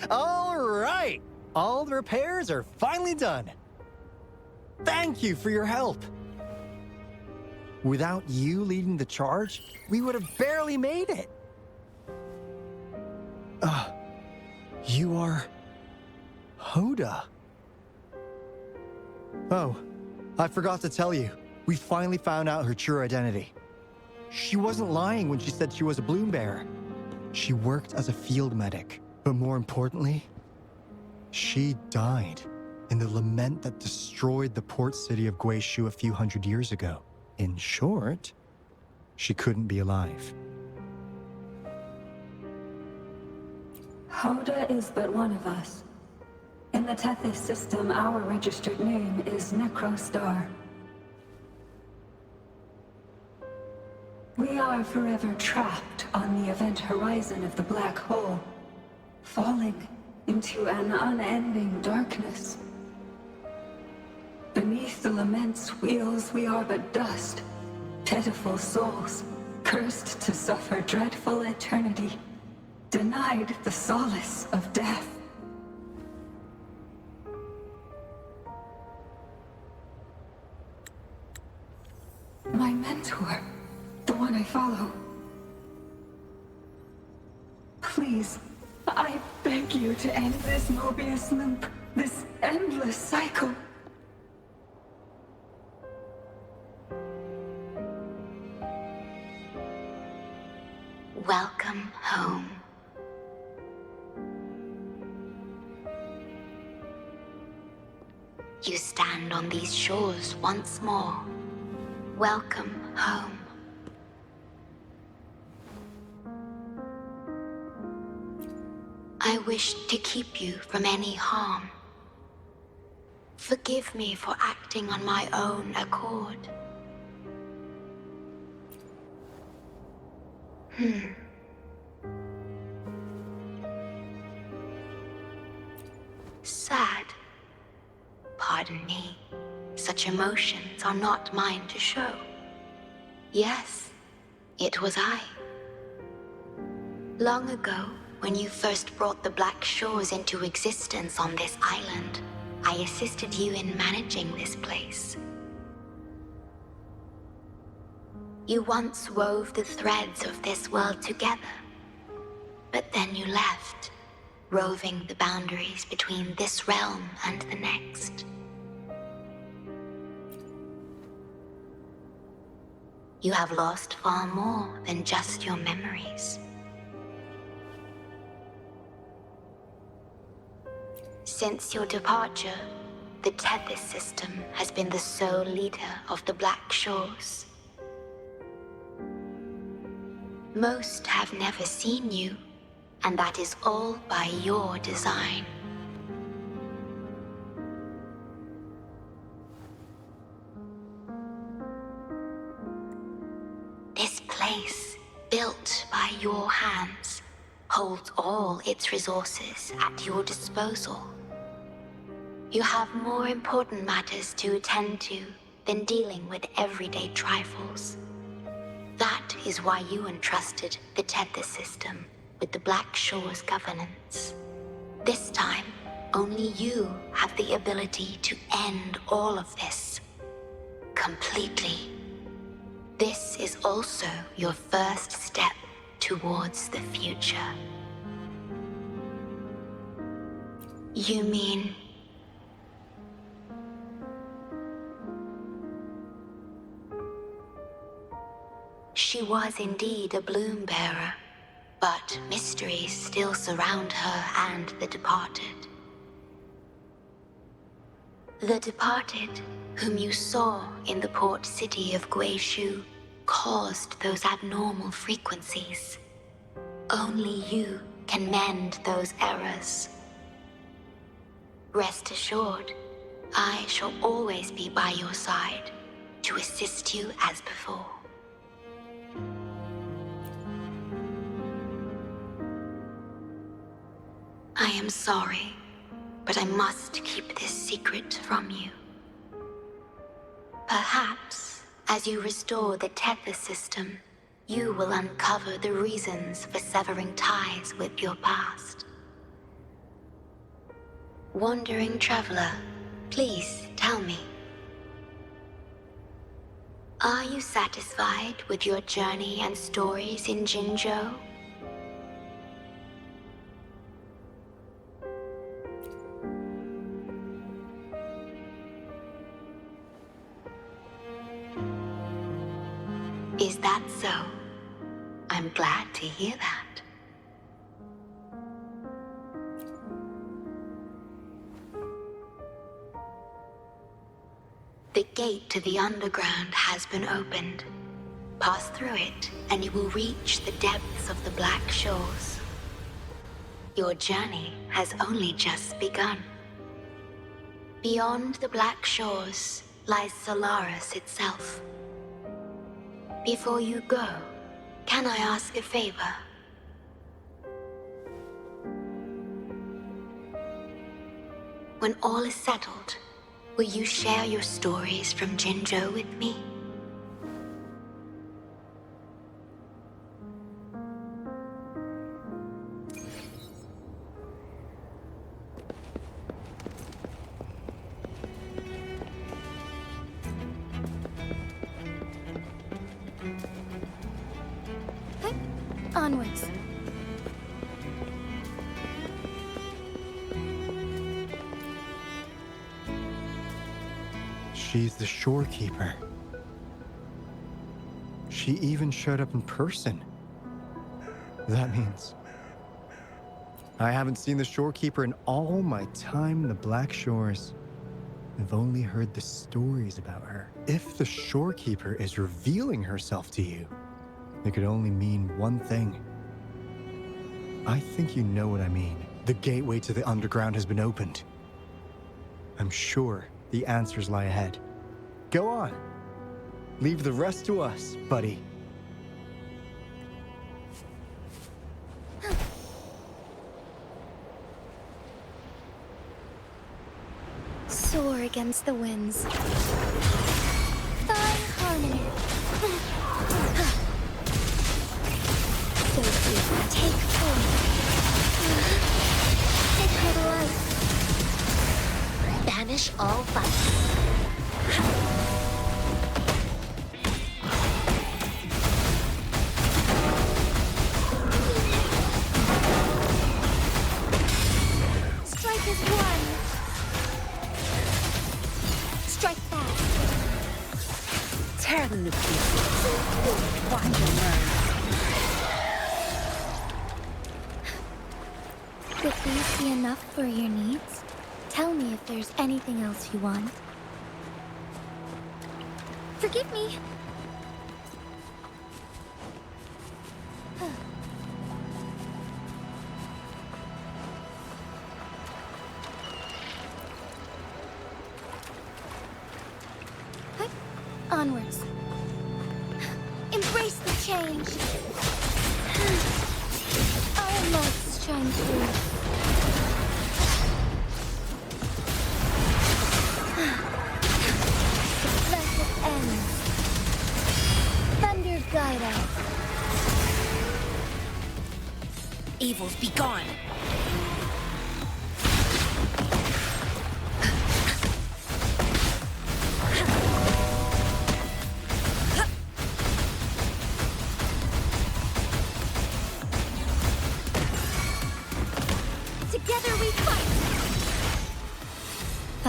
Speaker 8: All right! All the repairs are finally done. Thank you for your help. Without you leading the charge, we would have barely made it. You are... Hoda. Oh, I forgot to tell you. We finally found out her true identity. She wasn't lying when she said she was a bloom bearer. She worked as a field medic, but more importantly, she died in the lament that destroyed the port city of Guishu a few hundred years ago. In short, she couldn't be alive.
Speaker 5: Hoda is but one of us. In the Tethys system, our registered name is Necrostar. We are forever trapped on the event horizon of the black hole, falling into an unending darkness. Beneath the lament's wheels, we are but dust, pitiful souls, cursed to suffer dreadful eternity, denied the solace of death. My mentor, the one I follow. Please, I beg you to end this Mobius loop, this endless cycle.
Speaker 7: Welcome home. You stand on these shores once more. Welcome home. I wish to keep you from any harm. Forgive me for acting on my own accord. Sad. Pardon me. Such emotions are not mine to show. Yes, it was I. Long ago, when you first brought the Black Shores into existence on this island, I assisted you in managing this place. You once wove the threads of this world together, but then you left, roving the boundaries between this realm and the next. You have lost far more than just your memories. Since your departure, the Tethys system has been the sole leader of the Black Shores. Most have never seen you, and that is all by your design. This place, built by your hands, holds all its resources at your disposal. You have more important matters to attend to than dealing with everyday trifles. That is why you entrusted the Tethys system with the Black Shores governance. This time, Only you have the ability to end all of this. Completely. This is also your first step towards the future. You mean... She was indeed a bloom bearer, but mysteries still surround her and the departed. The departed, whom you saw in the port city of Guishu, caused those abnormal frequencies. Only you can mend those errors. Rest assured, I shall always be by your side to assist you as before. I am sorry, but I must keep this secret from you. Perhaps, as you restore the Tether system, you will uncover the reasons for severing ties with your past. Wandering traveler, please tell me. Are you satisfied with your journey and stories in Jinzhou? Is that so? I'm glad to hear that. The gate to the underground has been opened. Pass through it, and you will reach the depths of the Black Shores. Your journey has only just begun. Beyond the Black Shores lies Solaris itself. Before you go, can I ask a favor? When all is settled, will you share your stories from Jinzhou with me?
Speaker 1: Onwards.
Speaker 8: She's the shorekeeper. She even showed up in person. That means I haven't seen the shorekeeper in all my time in the Black Shores. I've only heard the stories about her. If the shorekeeper is revealing herself to you, it could only mean one thing. I think you know what I mean. The gateway to the underground has been opened. I'm sure the answers lie ahead. Go on. Leave the rest to us, buddy.
Speaker 1: Soar against the winds. Find harmony. Safety, take form. Take her to life. Banish all fights. Strike is one. Strike fast.
Speaker 13: Tear them to pieces. Find your nerve.
Speaker 1: Would these be enough for your needs? Tell me if there's anything else you want. Forgive me. Onwards. Embrace the change. Our lights shine through. Blessed ends. Thunder guide us.
Speaker 13: Evils be gone.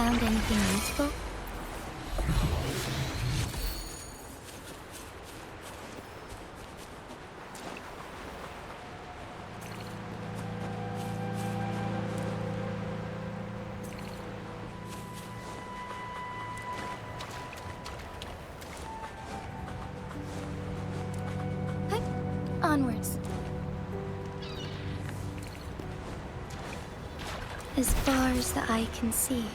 Speaker 2: Found anything useful?
Speaker 1: Onwards.
Speaker 2: As far as the eye can see.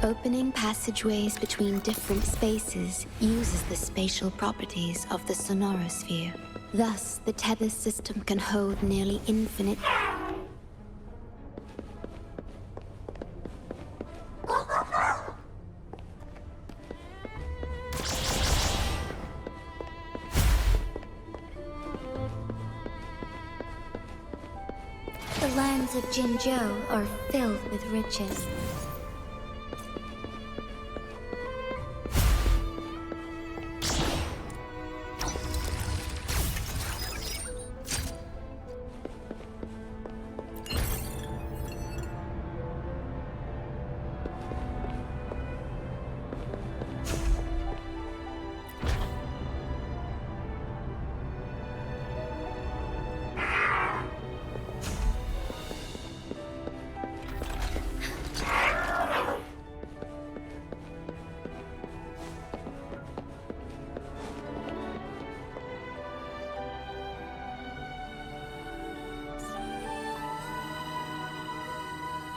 Speaker 7: Opening passageways between different spaces uses the spatial properties of the sonorosphere. Thus, the tether system can hold nearly infinite The lands of Jinzhou are filled with riches.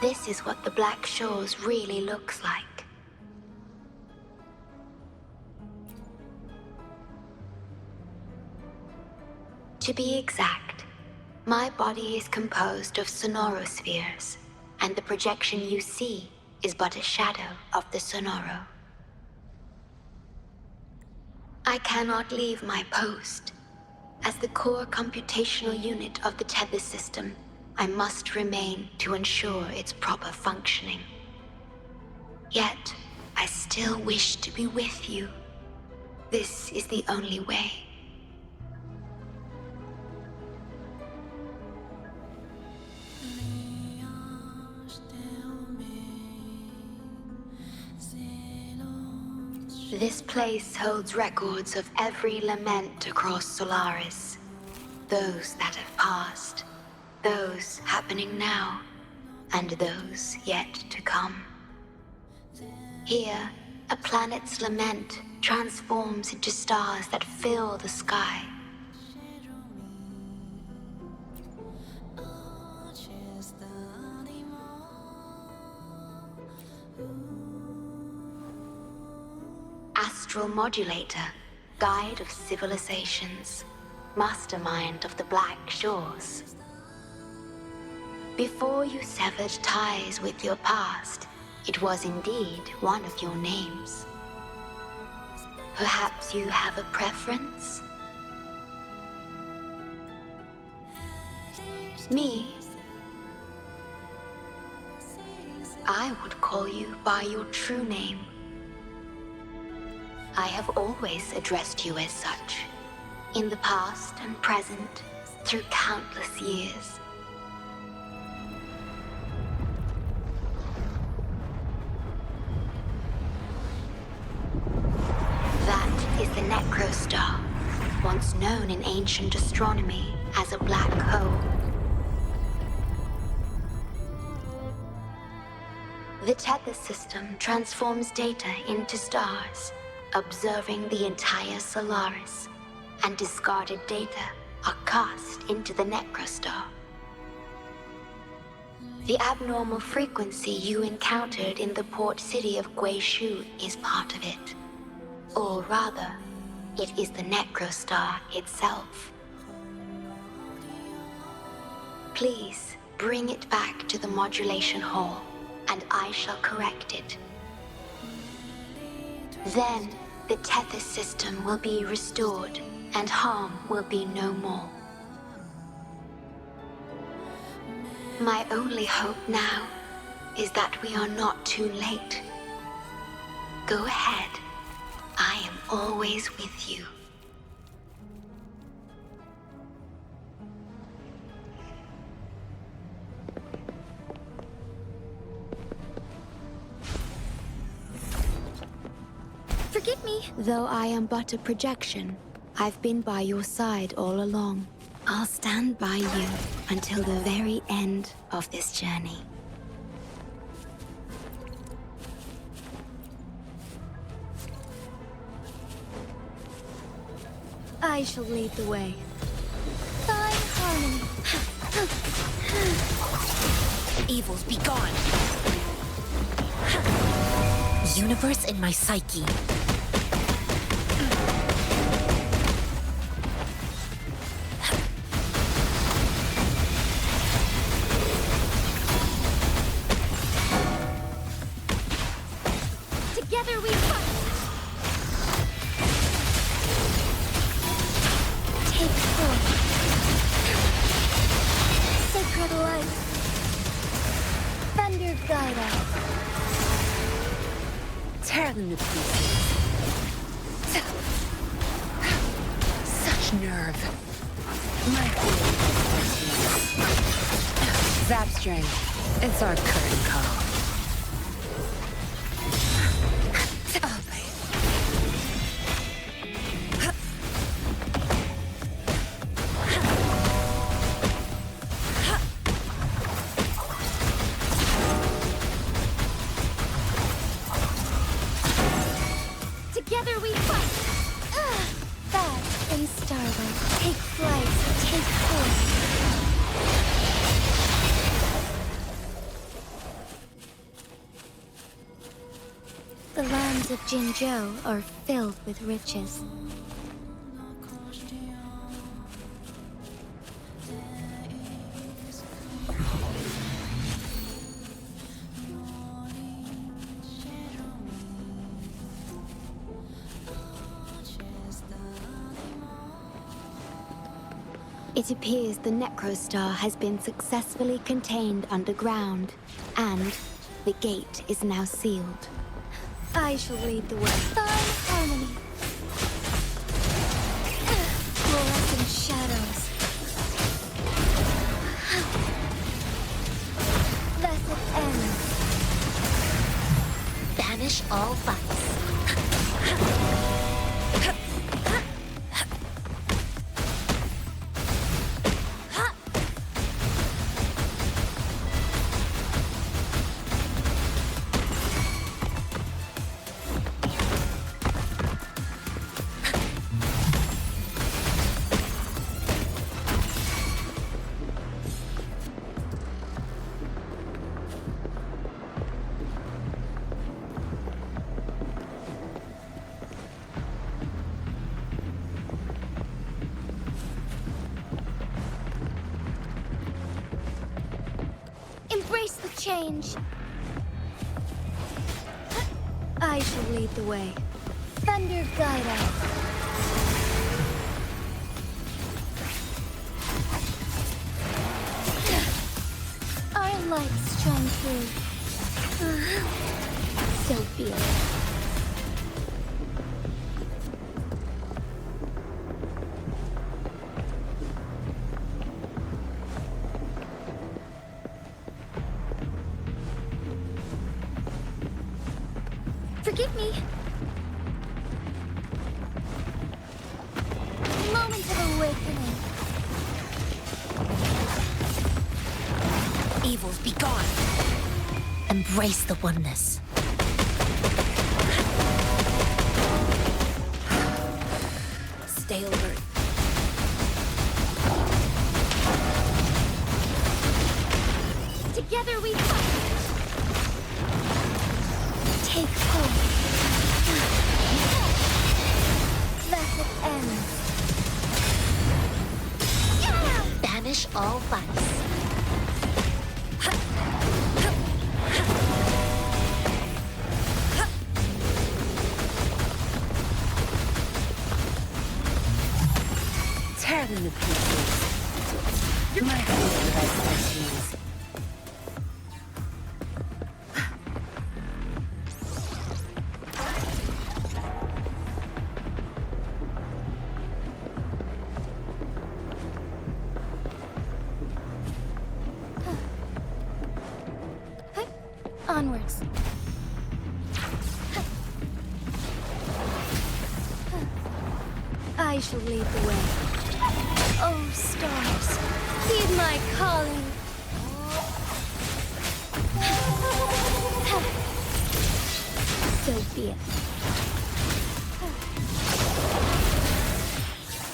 Speaker 7: This is what the Black Shores really looks like. To be exact, my body is composed of sonorospheres, and the projection you see is but a shadow of the sonoro. I cannot leave my post. As the core computational unit of the tether system, I must remain to ensure its proper functioning. Yet, I still wish to be with you. This is the only way. This place holds records of every lament across Solaris. Those that have passed, those happening now, and those yet to come. Here, a planet's lament transforms into stars that fill the sky. Astral Modulator, guide of civilizations, mastermind of the Black Shores. Before you severed ties with your past, it was indeed one of your names. Perhaps you have a preference? Me? I would call you by your true name. I have always addressed you as such, in the past and present, through countless years. That is the Necrostar, once known in ancient astronomy as a black hole. The tether system transforms data into stars, observing the entire Solaris, and discarded data are cast into the Necrostar. The abnormal frequency you encountered in the port city of Guishu is part of it. Or rather, it is the Necrostar itself. Please, bring it back to the modulation hall, and I shall correct it. Then, the tether system will be restored, and harm will be no more. My only hope now is that we are not too late. Go ahead. I am always with you.
Speaker 1: Forgive me.
Speaker 7: Though I am but a projection, I've been by your side all along. I'll stand by you until the very end of this journey.
Speaker 1: I shall lead the way. Find harmony.
Speaker 14: Evils be gone. Universe in my psyche.
Speaker 1: Together we fight. Take forth sacred life. guide us.
Speaker 13: Tear them to pieces. Such nerve. My Zap string. It's our curtain call.
Speaker 1: Together we fight! Fast and starlight, take flight, take force. The lands of Jinzhou are filled with riches. It appears the Necrostar has been successfully contained underground, and the gate is now sealed. I shall lead the way. Fine harmony. Fluorescent shadows. Blessed end.
Speaker 14: Banish all fights.
Speaker 1: Embrace the change. I shall lead the way. Thunder guide us. Our lights shine through. So be it. Forgive me. Moment of awakening.
Speaker 14: Evils be gone. Embrace the oneness. Stay alert.
Speaker 1: Together we fight. Take hold. Blessed end.
Speaker 14: Banish all vice.
Speaker 13: Tear them to pieces. My expertise.
Speaker 1: Onwards. I shall lead the way. Oh, stars, heed my calling. So be it.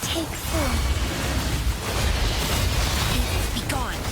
Speaker 1: Take forth.
Speaker 14: Be gone.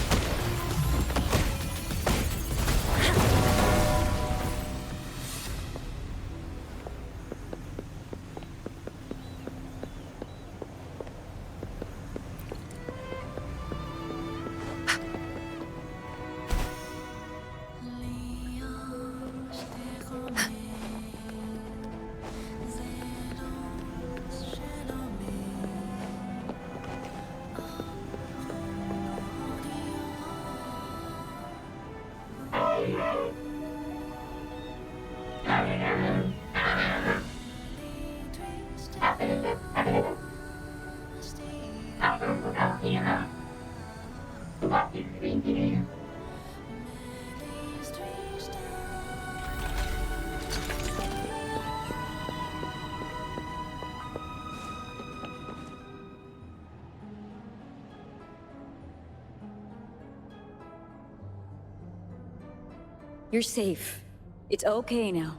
Speaker 15: You're safe. It's okay now.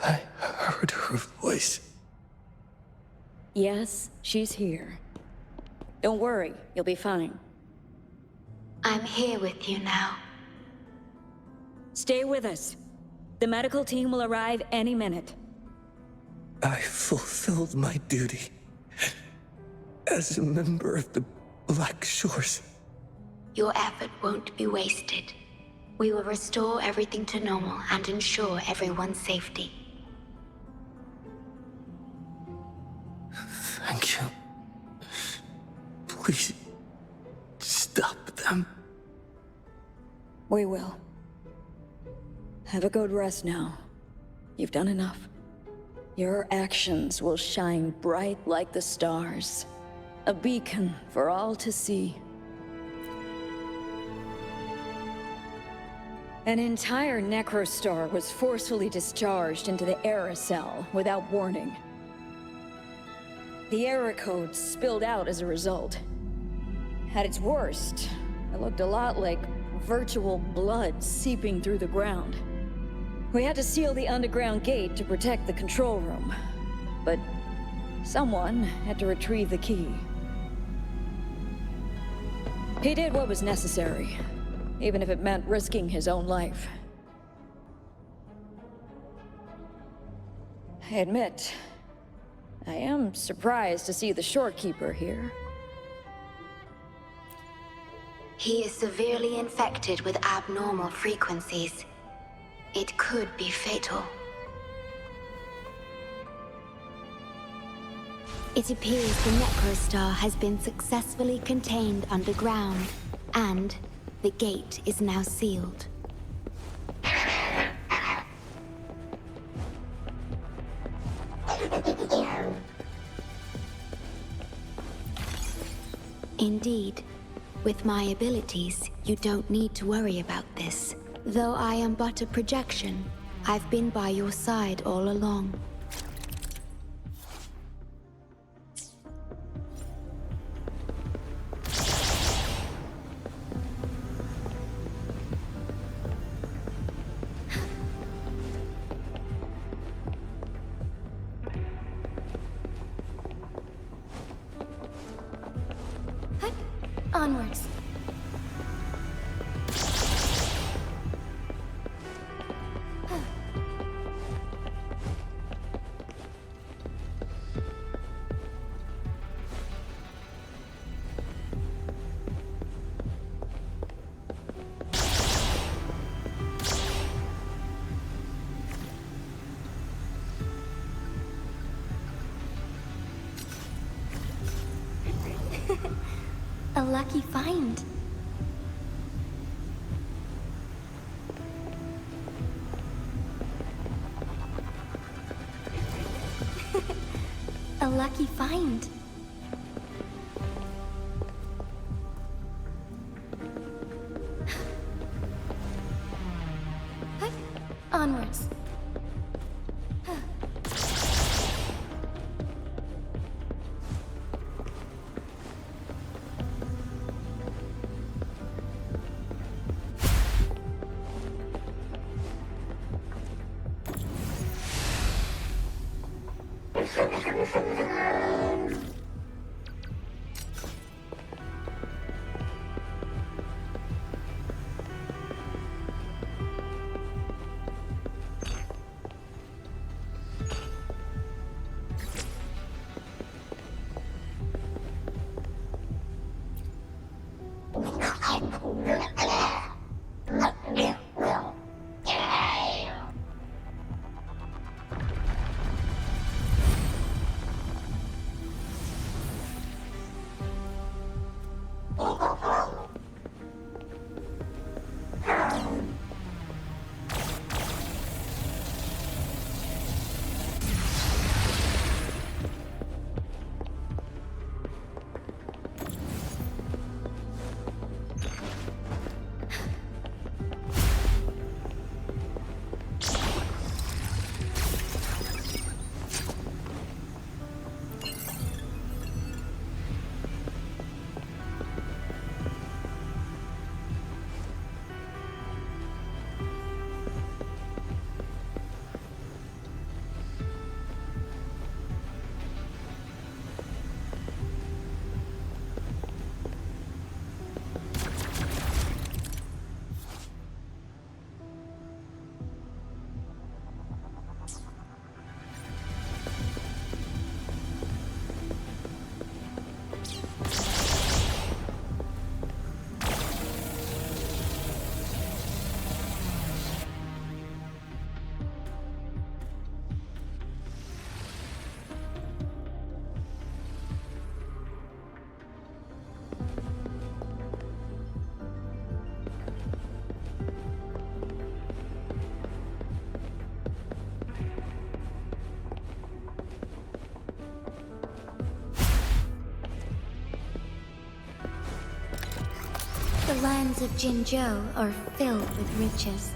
Speaker 4: I heard her voice.
Speaker 15: Yes, she's here. Don't worry, you'll be fine.
Speaker 7: I'm here with you now.
Speaker 15: Stay with us. The medical team will arrive any minute.
Speaker 4: I fulfilled my duty as a member of the Black Shores.
Speaker 7: Your effort won't be wasted. We will restore everything to normal and ensure everyone's safety.
Speaker 4: Thank you. Please, stop them.
Speaker 15: We will. Have a good rest now. You've done enough. Your actions will shine bright like the stars. A beacon for all to see. An entire necrostar was forcefully discharged into the Era Cell without warning. The Era code spilled out as a result. At its worst, it looked a lot like virtual blood seeping through the ground. We had to seal the underground gate to protect the control room, but someone had to retrieve the key. He did what was necessary, even if it meant risking his own life. I admit, I am surprised to see the Shorekeeper here.
Speaker 7: He is severely infected with abnormal frequencies. It could be fatal.
Speaker 1: It appears the necrostar has been successfully contained underground, and the gate is now sealed. Indeed. With my abilities, you don't need to worry about this. Though I am but a projection, I've been by your side all along. Onwards. A lucky find. A lucky find. Onwards. The lands of Jinzhou are filled with riches.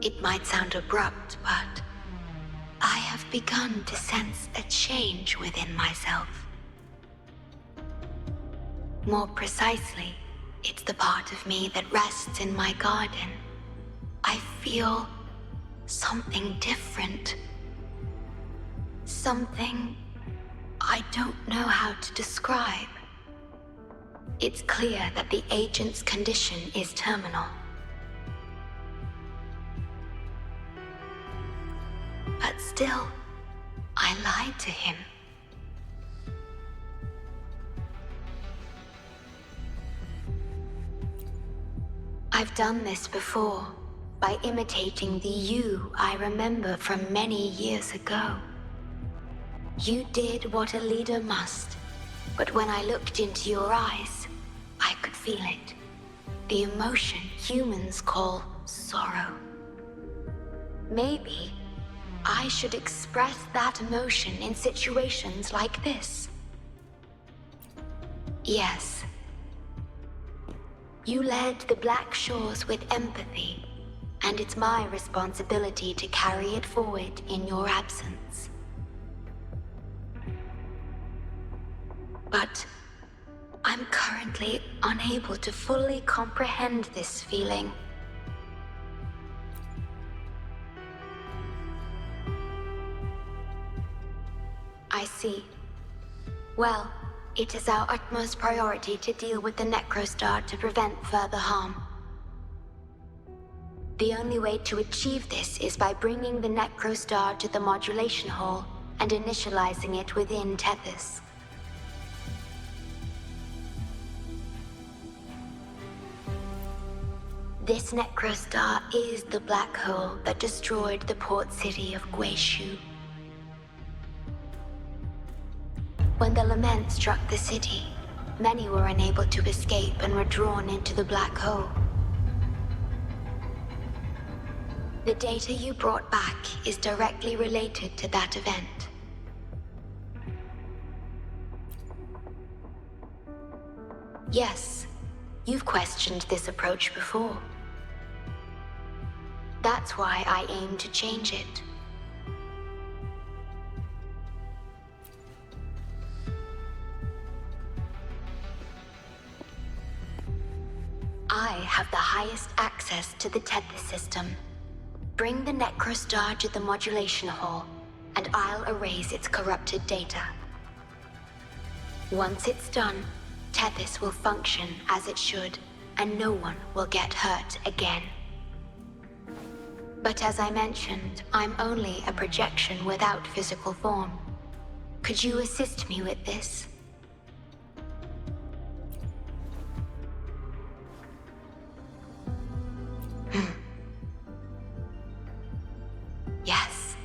Speaker 7: It might sound abrupt, but I have begun to sense a change within myself. More precisely, it's the part of me that rests in my garden. I feel something different. Something I don't know how to describe. It's clear that the agent's condition is terminal. But still, I lied to him. I've done this before, by imitating the you I remember from many years ago. You did what a leader must, but when I looked into your eyes, I could feel it. The emotion humans call sorrow. Maybe I should express that emotion in situations like this. Yes. You led the Black Shores with empathy, and it's my responsibility to carry it forward in your absence. But I'm currently unable to fully comprehend this feeling. I see. Well, it is our utmost priority to deal with the Necrostar to prevent further harm. The only way to achieve this is by bringing the Necrostar to the modulation hall and initializing it within Tethys. This Necrostar is the black hole that destroyed the port city of Guishu. When the lament struck the city, many were unable to escape and were drawn into the black hole. The data you brought back is directly related to that event. Yes, you've questioned this approach before. That's why I aim to change it. I have the highest access to the Tethys system. Bring the Necrostar to the modulation hall, and I'll erase its corrupted data. Once it's done, Tethys will function as it should, and no one will get hurt again. But as I mentioned, I'm only a projection without physical form. Could you assist me with this? Yes.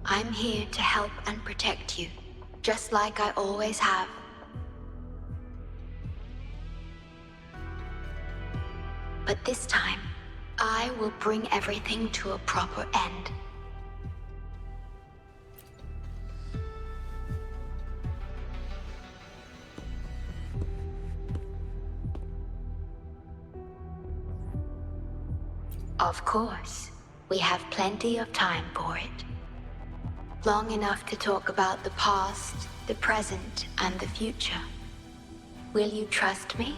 Speaker 7: I'm here to help and protect you, just like I always have. But this time, I will bring everything to a proper end. Of course, we have plenty of time for it. Long enough to talk about the past, the present, and the future. Will you trust me?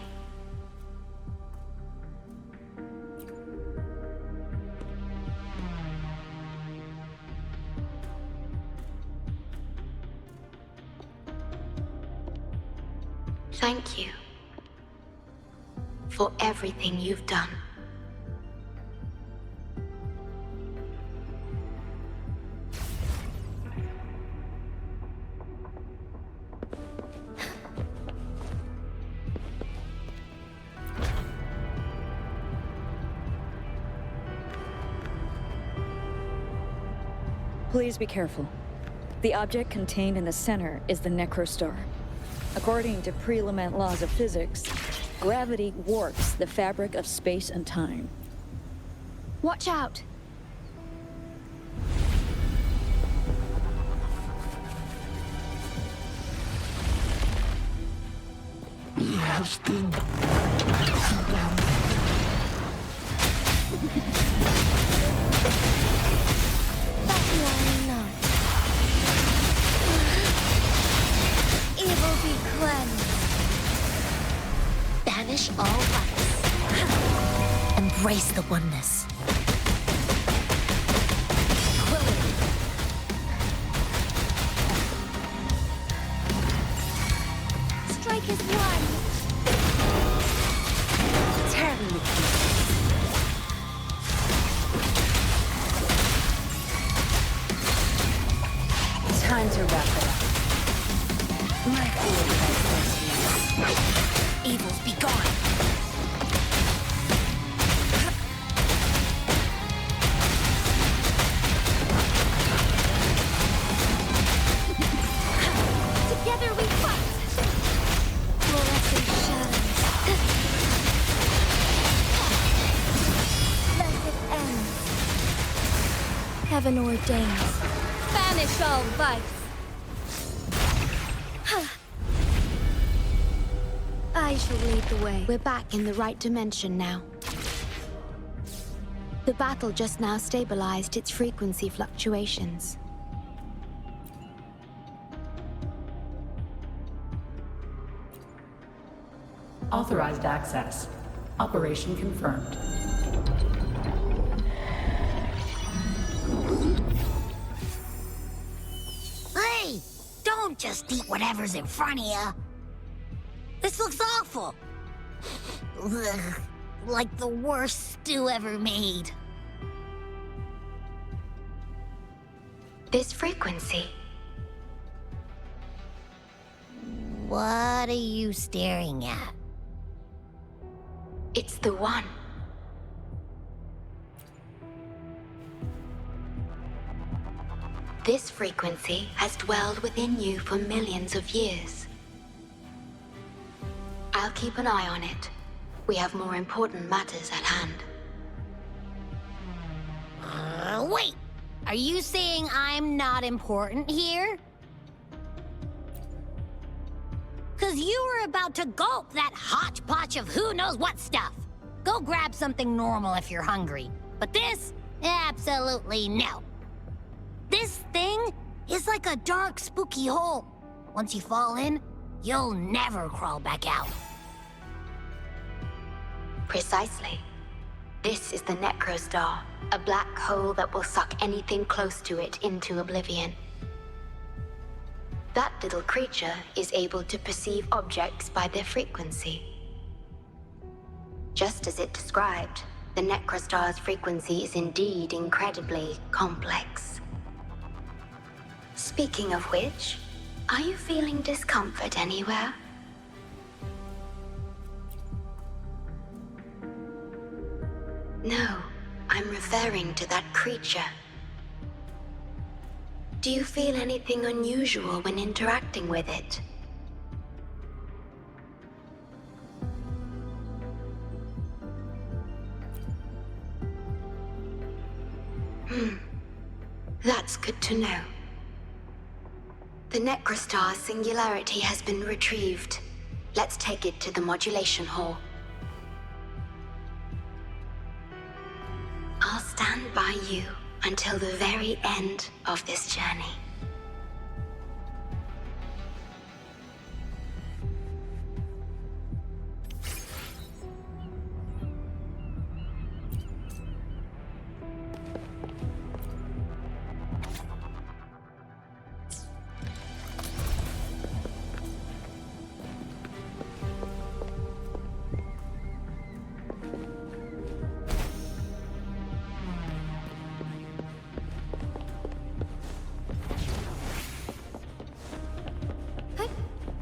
Speaker 7: Thank you for everything you've done.
Speaker 15: Please be careful. The object contained in the center is the Necrostar. According to pre-lament laws of physics, gravity warps the fabric of space and time.
Speaker 1: Watch out!
Speaker 4: He has been
Speaker 1: Evil be cleansed.
Speaker 14: Banish all vice. Embrace the oneness.
Speaker 1: Strike is one.
Speaker 14: Turn the
Speaker 13: Time to wrap it up. My feeling has
Speaker 14: evils be gone.
Speaker 1: Together we fight. Fluorescent shadows. Blessed ends. Heaven ordains. Banish all vice. I shall lead the way. We're back in the right dimension now. The battle just now stabilized its frequency fluctuations.
Speaker 16: Authorized access. Operation confirmed.
Speaker 14: Hey! Don't just eat whatever's in front of you. This looks awful. Ugh, like the worst stew ever made.
Speaker 7: This frequency.
Speaker 14: What are you staring at?
Speaker 7: It's the one. This frequency has dwelled within you for millions of years. I'll keep an eye on it. We have more important matters at hand.
Speaker 14: Wait! Are you saying I'm not important here? 'Cause you were about to gulp that hodgepodge of who knows what stuff. Go grab something normal if you're hungry. But this? Absolutely no. This thing is like a dark, spooky hole. Once you fall in, you'll never crawl back out.
Speaker 7: Precisely. This is the Necrostar, a black hole that will suck anything close to it into oblivion. That little creature is able to perceive objects by their frequency. Just as it described, the Necrostar's frequency is indeed incredibly complex. Speaking of which, are you feeling discomfort anywhere? No, I'm referring to that creature. Do you feel anything unusual when interacting with it? That's good to know. The Necrostar's singularity has been retrieved. Let's take it to the modulation hall. I'll stand by you until the very end of this journey.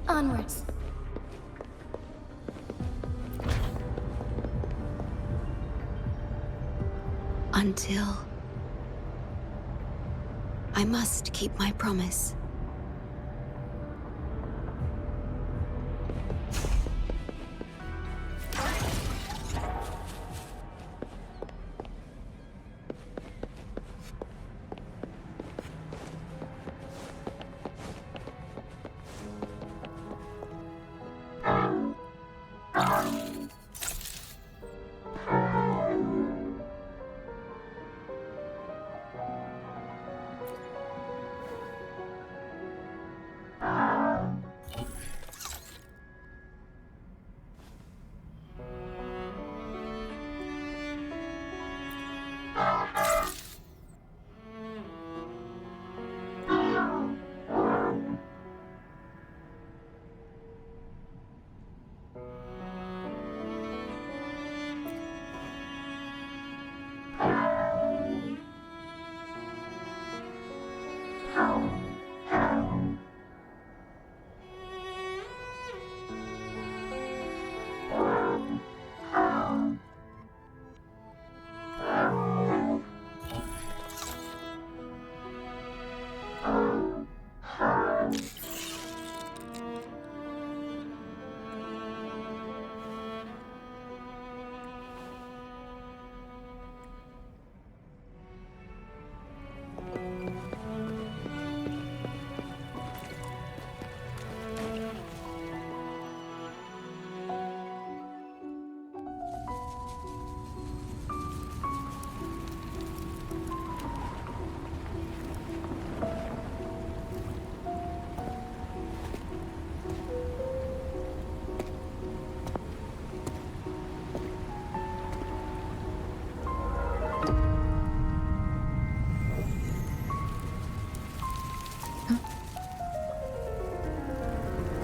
Speaker 1: Onwards. I must keep my promise.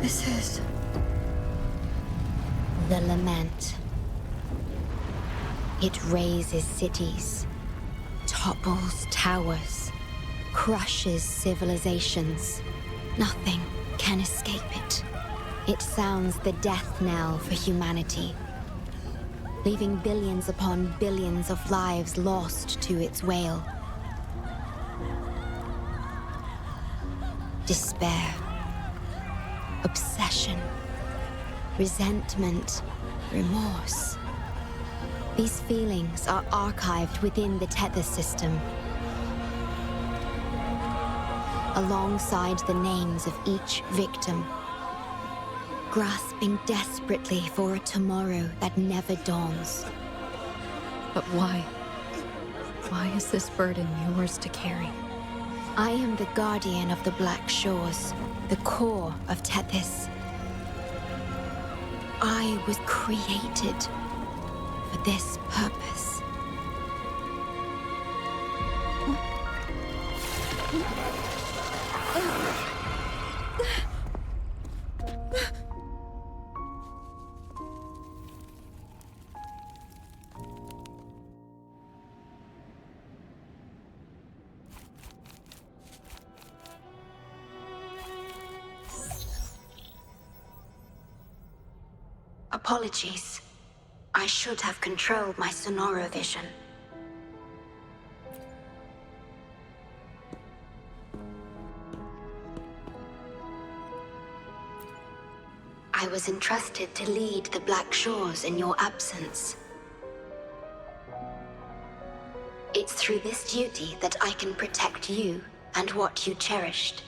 Speaker 1: This is... the lament. It razes cities, topples towers, crushes civilizations. Nothing can escape it. It sounds the death knell for humanity, leaving billions upon billions of lives lost to its wail. Despair, obsession, resentment, remorse. These feelings are archived within the Tethys system, alongside the names of each victim, grasping desperately for a tomorrow that never dawns.
Speaker 10: But why? Why is this burden yours to carry?
Speaker 1: I am the guardian of the Black Shores, the core of Tethys. I was created for this purpose. Apologies. I should have controlled my Sonoro vision. I was entrusted to lead the Black Shores in your absence. It's through this duty that I can protect you and what you cherished.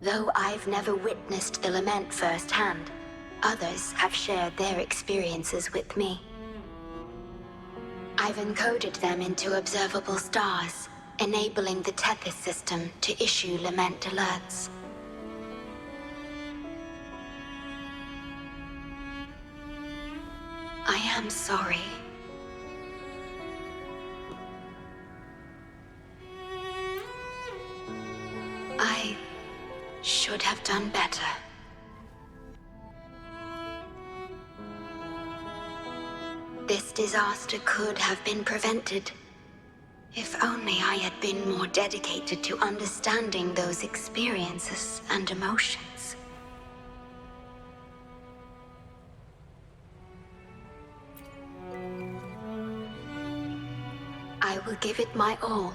Speaker 1: Though I've never witnessed the lament firsthand, others have shared their experiences with me. I've encoded them into observable stars, enabling the Tethys system to issue lament alerts. I am sorry. I should have done better. This disaster could have been prevented, if only I had been more dedicated to understanding those experiences and emotions. I
Speaker 7: will give it my all,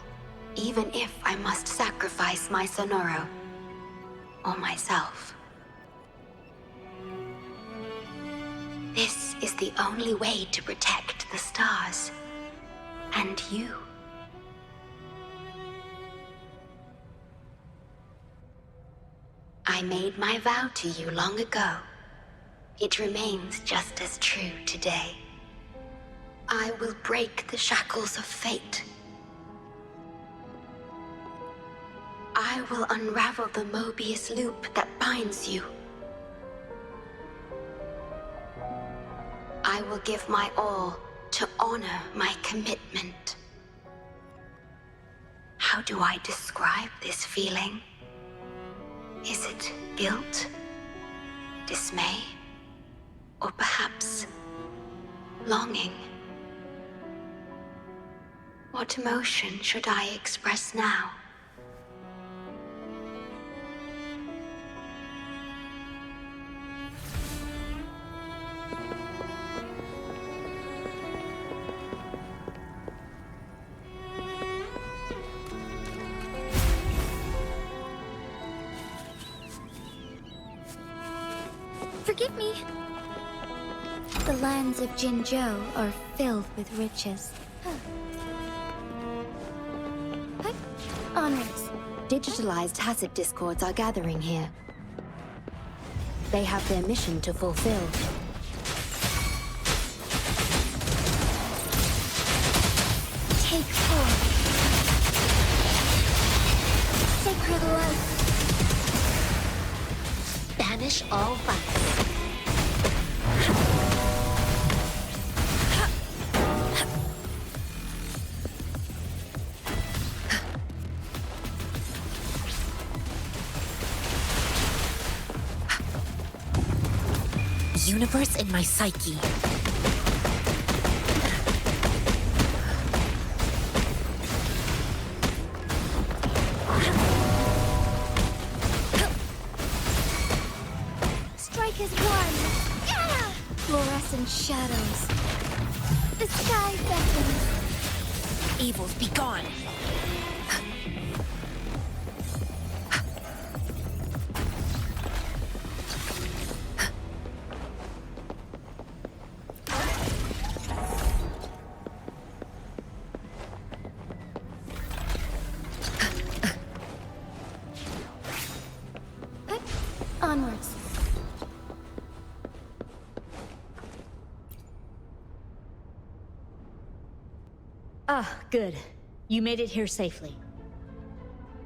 Speaker 7: even if I must sacrifice my Sonoro. Or myself. This is the only way to protect the stars. And you. I made my vow to you long ago. It remains just as true today. I will break the shackles of fate. I will unravel the Mobius loop that binds you. I will give my all to honor my commitment. How do I describe this feeling? Is it guilt, dismay, or perhaps longing? What emotion should I express now?
Speaker 1: Forgive me. The lands of Jinzhou are filled with riches. Onwards. Digitalized Hasid discords are gathering here. They have their mission to fulfill. Take forth sacred light.
Speaker 7: Banish all vice.
Speaker 14: Universe in my psyche.
Speaker 1: Strike is one. Yeah! Fluorescent shadows. The sky beckons.
Speaker 14: Evils be gone.
Speaker 1: Onwards.
Speaker 15: Ah, good. You made it here safely.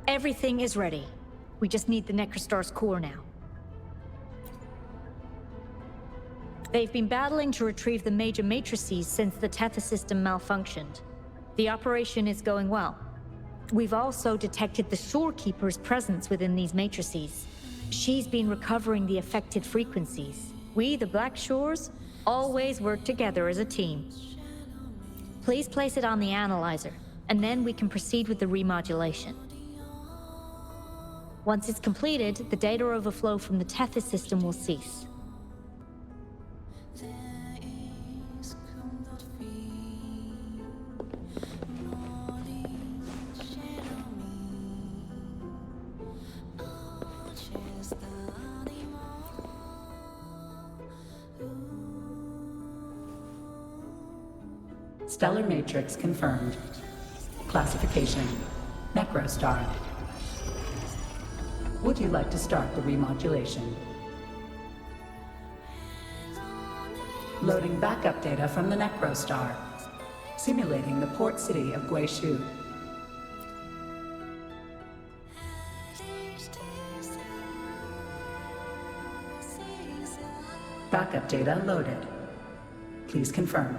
Speaker 15: Everything is ready. We just need the Necrostar's core now. They've been battling to retrieve the major matrices since the Tethys system malfunctioned. The operation is going well. We've also detected the Shorekeeper's presence within these matrices. She's been recovering the affected frequencies. We, the Black Shores, always work together as a team. Please place it on the analyzer, and then we can proceed with the remodulation. Once it's completed, the data overflow from the Tethys system will cease.
Speaker 16: Stellar matrix confirmed. Classification: Necrostar. Would you like to start the remodulation? Loading backup data from the Necrostar. Simulating the port city of Guishu. Backup data loaded. Please confirm.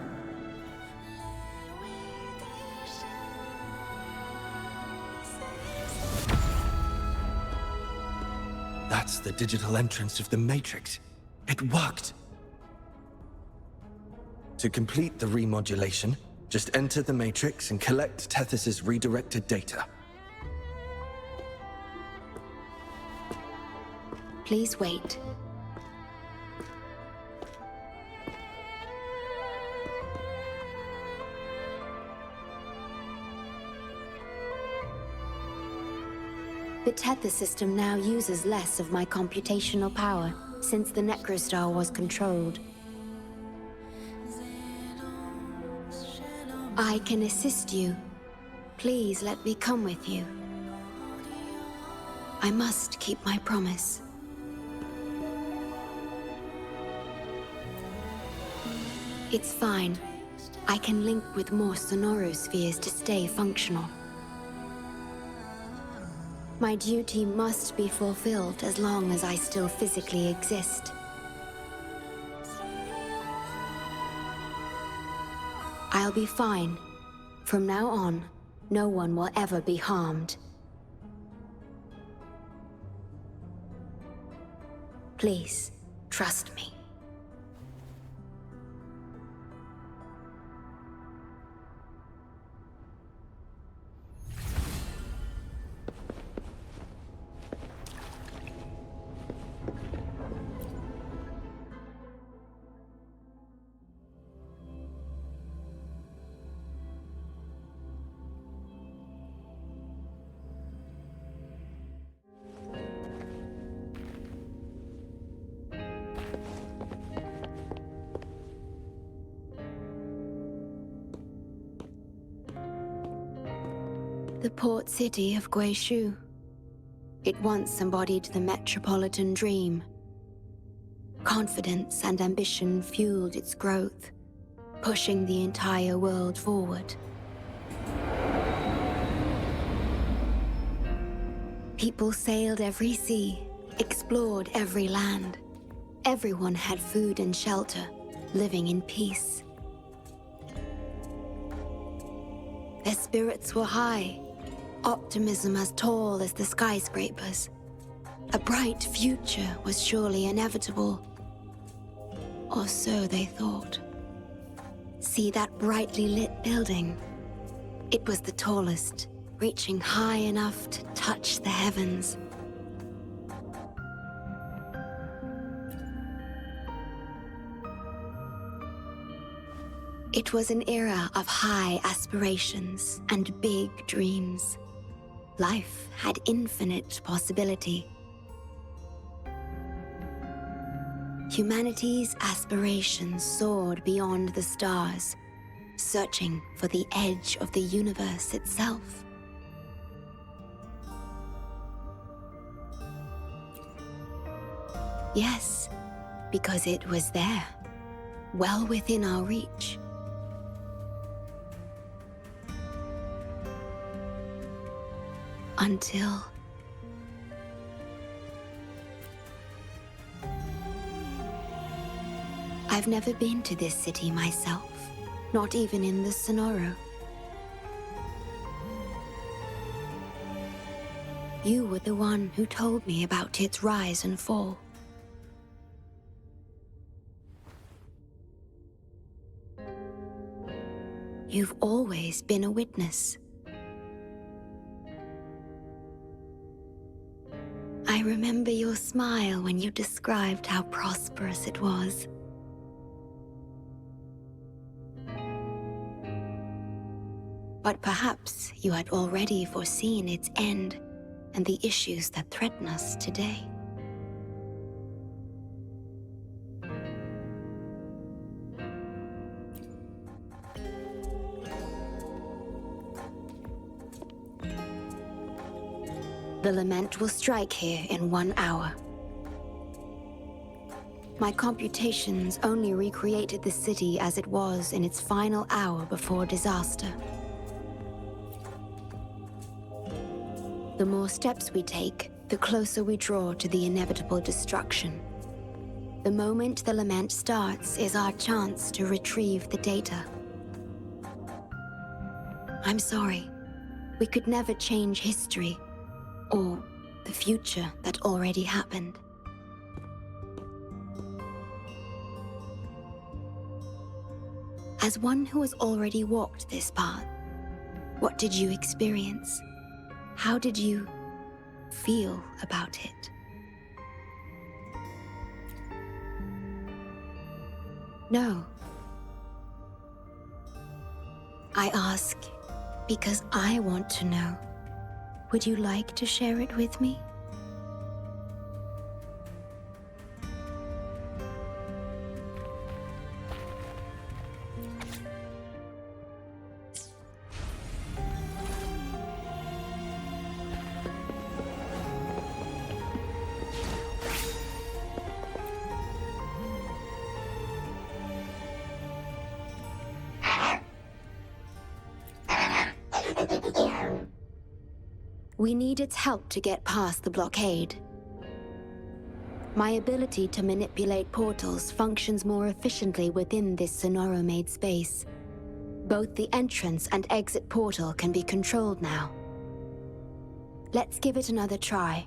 Speaker 4: That's the digital entrance of the Matrix. It worked! To complete the remodulation, just enter the Matrix and collect Tethys' redirected data.
Speaker 1: Please wait. Tether system now uses less of my computational power since the Necrostar was controlled. I can assist you. Please let me come with you. I must keep my promise. It's fine. I can link with more sonorospheres to stay functional. My duty must be fulfilled as long as I still physically exist. I'll be fine. From now on, no one will ever be harmed. Please, trust me. The port city of Guishu. It once embodied the metropolitan dream. Confidence and ambition fueled its growth, pushing the entire world forward. People sailed every sea, explored every land. Everyone had food and shelter, living in peace. Their spirits were high, optimism as tall as the skyscrapers. A bright future was surely inevitable. Or so they thought. See that brightly lit building? It was the tallest, reaching high enough to touch the heavens. It was an era of high aspirations and big dreams. Life had infinite possibility. Humanity's aspirations soared beyond the stars, searching for the edge of the universe itself. Yes, because it was there, well within our reach. Until... I've never been to this city myself, not even in the Sonoro. You were the one who told me about its rise and fall. You've always been a witness. I remember your smile when you described how prosperous it was. But perhaps you had already foreseen its end and the issues that threaten us today. The lament will strike here in 1 hour. My computations only recreated the city as it was in its final hour before disaster. The more steps we take, the closer we draw to the inevitable destruction. The moment the lament starts is our chance to retrieve the data. I'm sorry. We could never change history, or the future that already happened. As one who has already walked this path, what did you experience? How did you feel about it? No. I ask because I want to know. Would you like to share it with me? We need its help to get past the blockade. My ability to manipulate portals functions more efficiently within this Sonoro-made space. Both the entrance and exit portal can be controlled now. Let's give it another try.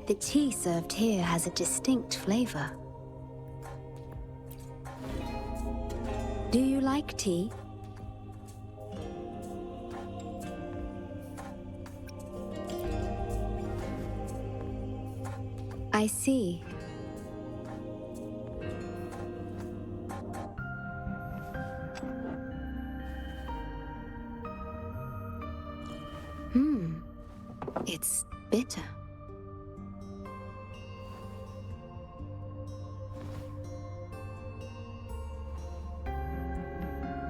Speaker 1: The tea served here has a distinct flavor. Do you like tea? I see. It's bitter.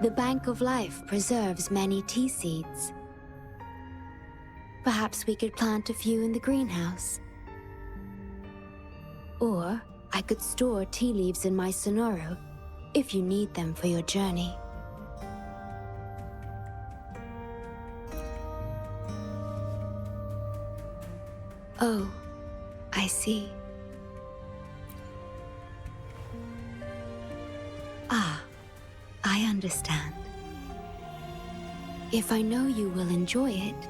Speaker 1: The Bank of Life preserves many tea seeds. Perhaps we could plant a few in the greenhouse. Or I could store tea leaves in my Sonoro if you need them for your journey. Oh, I see. Ah, I understand. If I know you will enjoy it,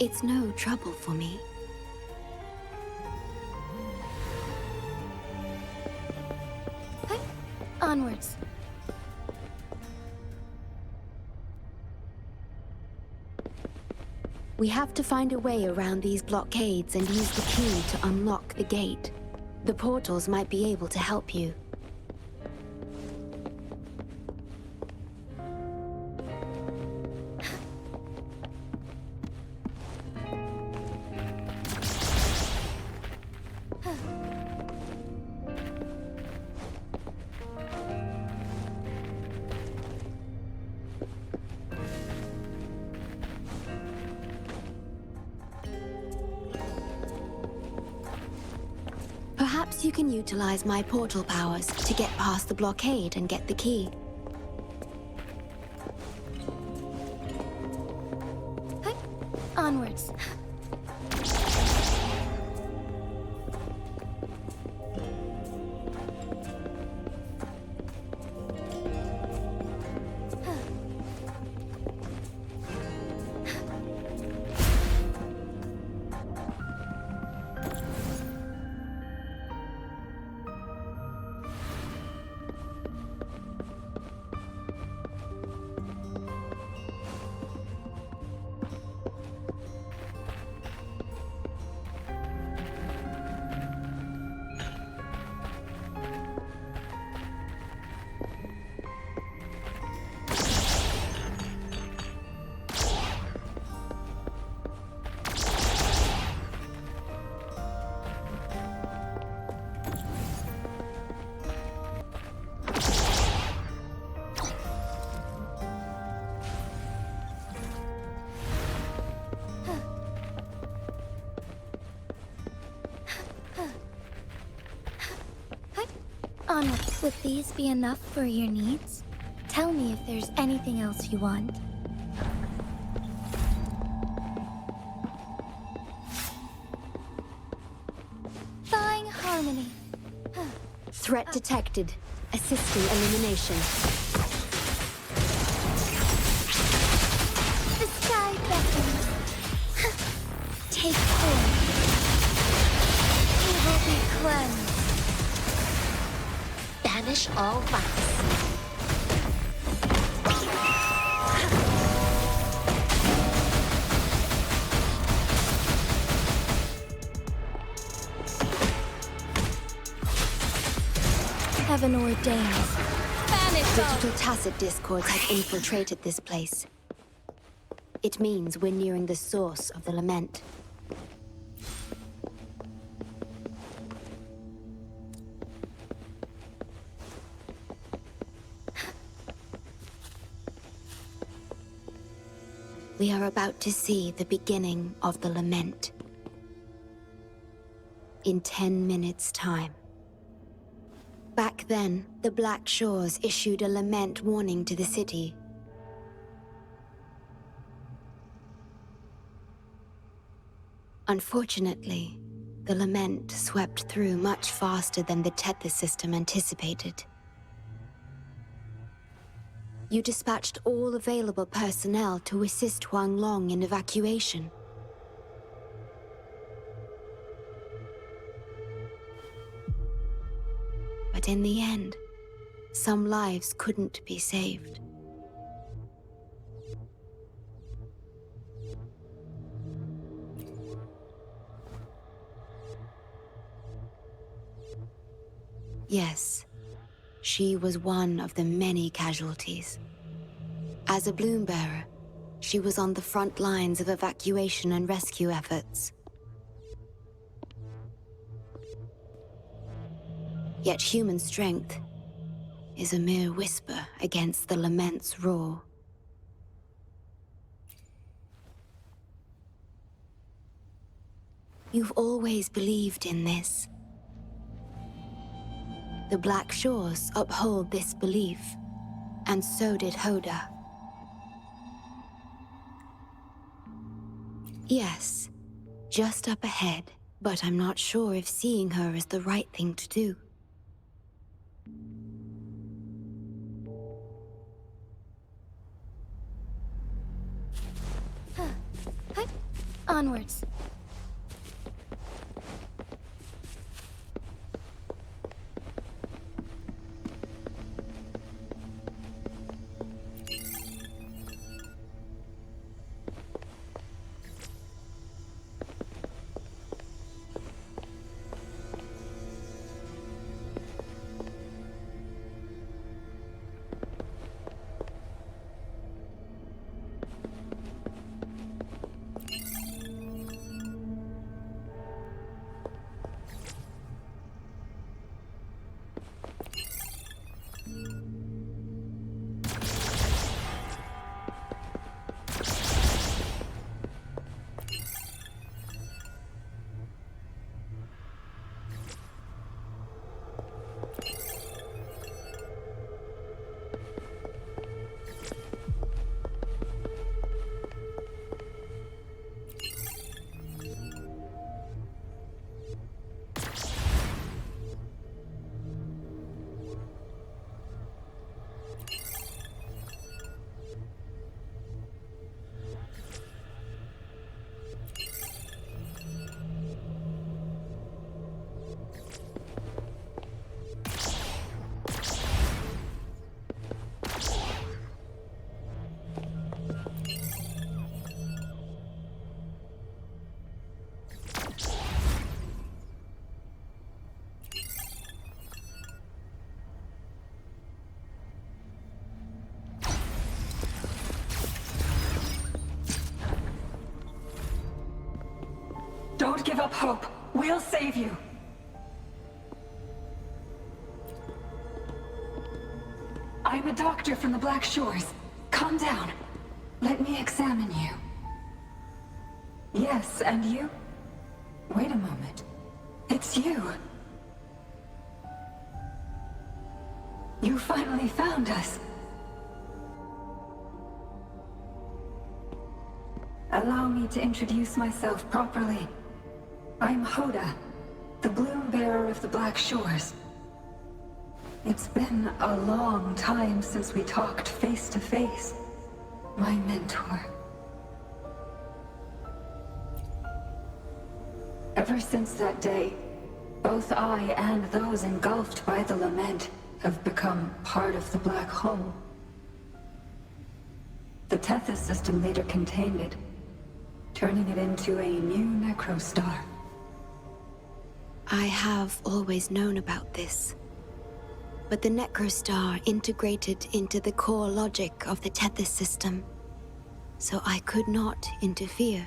Speaker 1: it's no trouble for me.
Speaker 10: Hey, onwards.
Speaker 1: We have to find a way around these blockades and use the key to unlock the gate. The portals might be able to help you. Perhaps you can utilize my portal powers to get past the blockade and get the key.
Speaker 10: Hey, onwards.
Speaker 3: Onward. Would these be enough for your needs? Tell me if there's anything else you want.
Speaker 1: Thawing harmony. Threat detected. Assisting elimination.
Speaker 3: The sky beckons. Take form. You will be cleansed.
Speaker 7: banish all vice.
Speaker 1: Heaven ordains. Digital tacit discords have infiltrated this place. It means we're nearing the source of the lament. We are about to see the beginning of the lament. In 10 minutes' time. Back then, the Black Shores issued a lament warning to the city. Unfortunately, the lament swept through much faster than the Tethys system anticipated. You dispatched all available personnel to assist Huanglong in evacuation. But in the end, some lives couldn't be saved. Yes, she was one of the many casualties. As a bloom bearer, she was on the front lines of evacuation and rescue efforts. Yet human strength is a mere whisper against the lament's roar. You've always believed in this. The Black Shores uphold this belief, and so did Hoda. Yes, just up ahead, but I'm not sure if seeing her is the right thing to do.
Speaker 10: Onwards.
Speaker 5: Don't give up hope. We'll save you. I'm a doctor from the Black Shores. Calm down. Let me examine you. Yes, and you? Wait a moment. It's you. You finally found us. Allow me to introduce myself properly. I'm Hoda, the bloom bearer of the Black Shores. It's been a long time since we talked face to face, my mentor. Ever since that day, both I and those engulfed by the lament have become part of the black hole. The Tethys system later contained it, turning it into a new necrostar.
Speaker 1: I have always known about this. But the necrostar integrated into the core logic of the Tethys system, so I could not interfere.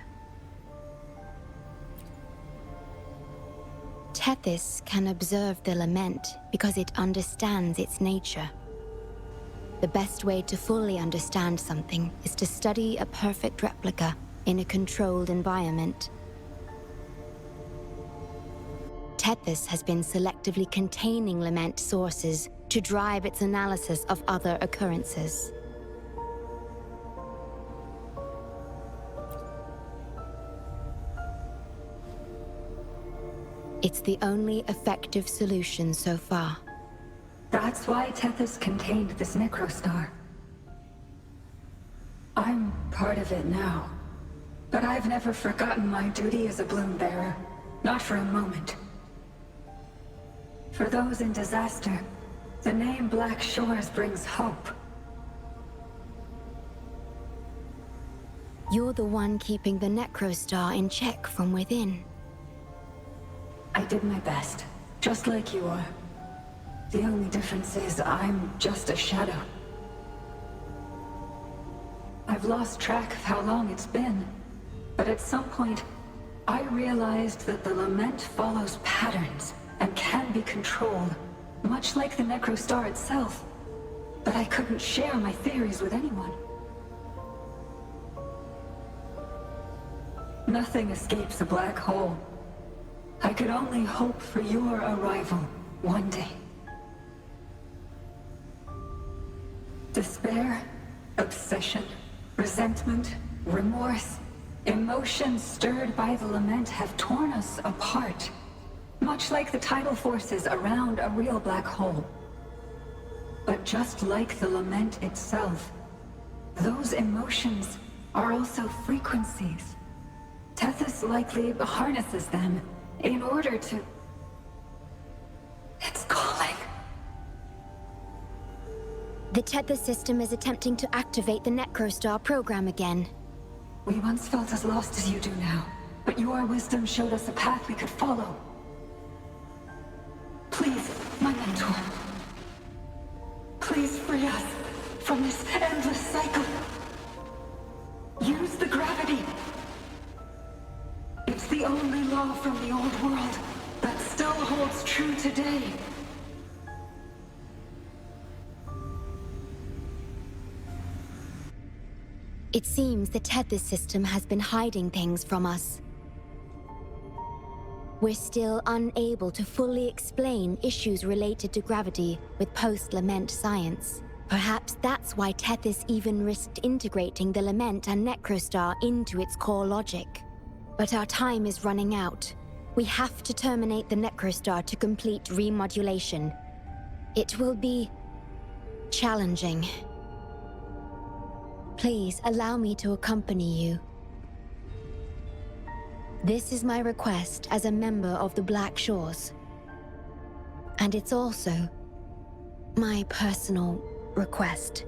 Speaker 1: Tethys can observe the lament because it understands its nature. The best way to fully understand something is to study a perfect replica in a controlled environment. Tethys has been selectively containing lament sources to drive its analysis of other occurrences. It's the only effective solution so far.
Speaker 5: That's why Tethys contained this necrostar. I'm part of it now, but I've never forgotten my duty as a bloom bearer, not for a moment. For those in disaster, the name Black Shores brings hope.
Speaker 1: You're the one keeping the necrostar in check from within.
Speaker 5: I did my best, just like you are. The only difference is I'm just a shadow. I've lost track of how long it's been, but at some point, I realized that the lament follows patterns and can be controlled, much like the necrostar itself. But I couldn't share my theories with anyone. Nothing escapes a black hole. I could only hope for your arrival one day. Despair, obsession, resentment, remorse, emotions stirred by the lament have torn us apart. Much like the tidal forces around a real black hole. But just like the lament itself, those emotions are also frequencies. Tethys likely harnesses them in order to... It's calling.
Speaker 1: The Tethys system is attempting to activate the necrostar program again.
Speaker 5: We once felt as lost as you do now, but your wisdom showed us a path we could follow. Please, my mentor. Please free us from this endless cycle. Use the gravity. It's the only law from the old world that still holds true today.
Speaker 1: It seems the Tethys system has been hiding things from us. We're still unable to fully explain issues related to gravity with post-lament science. Perhaps that's why Tethys even risked integrating the lament and necrostar into its core logic. But our time is running out. We have to terminate the necrostar to complete remodulation. It will be challenging. Please allow me to accompany you. This is my request as a member of the Black Shores. And it's also my personal request.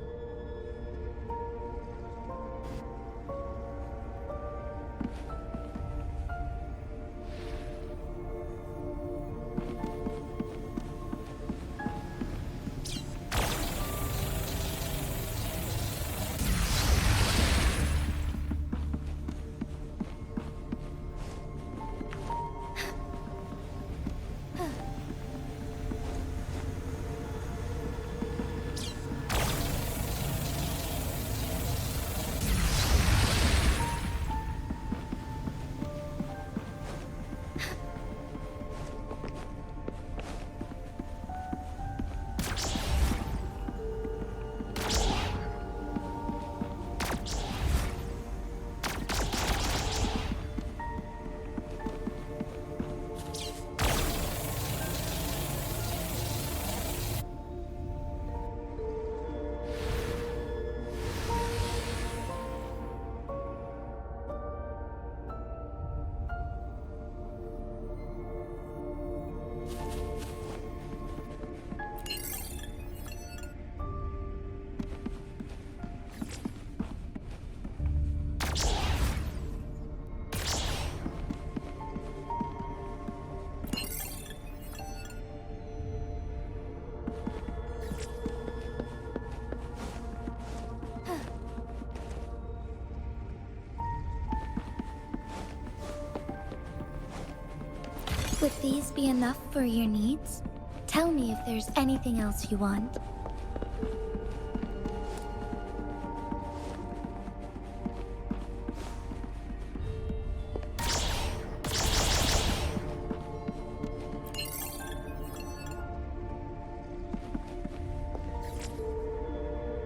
Speaker 2: Would these be enough for your needs? Tell me if there's anything else you want.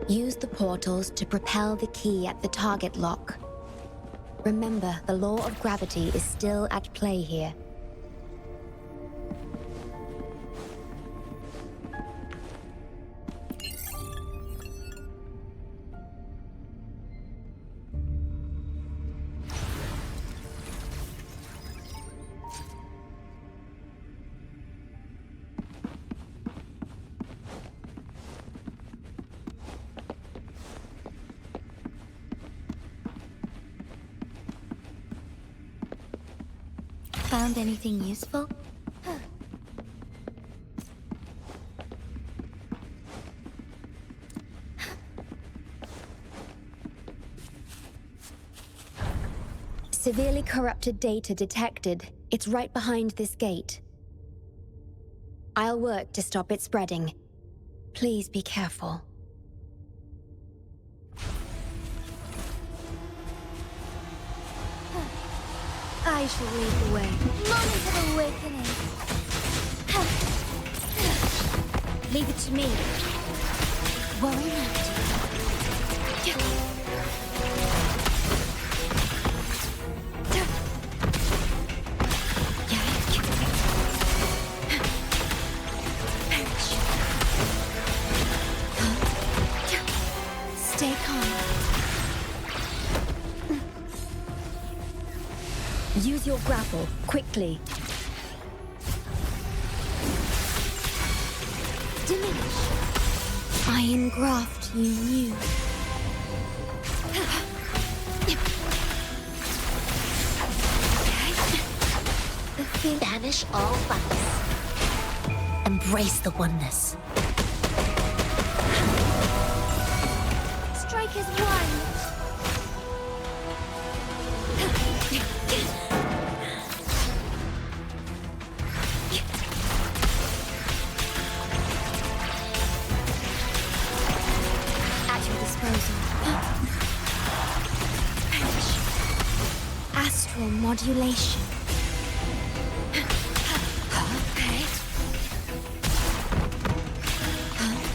Speaker 1: Use the portals to propel the key at the target lock. Remember, the law of gravity is still at play here.
Speaker 2: Found anything useful?
Speaker 1: Severely corrupted data detected. It's right behind this gate. I'll work to stop it spreading. Please be careful.
Speaker 2: I shall lead the way. Moment of awakening.
Speaker 1: Leave it to me. Worry not.
Speaker 2: Stay calm.
Speaker 1: Use your grapple, quickly.
Speaker 2: Diminish. I engraft you new.
Speaker 14: Banish all vice. Embrace the oneness.
Speaker 2: Strike as one.
Speaker 1: Astral modulation.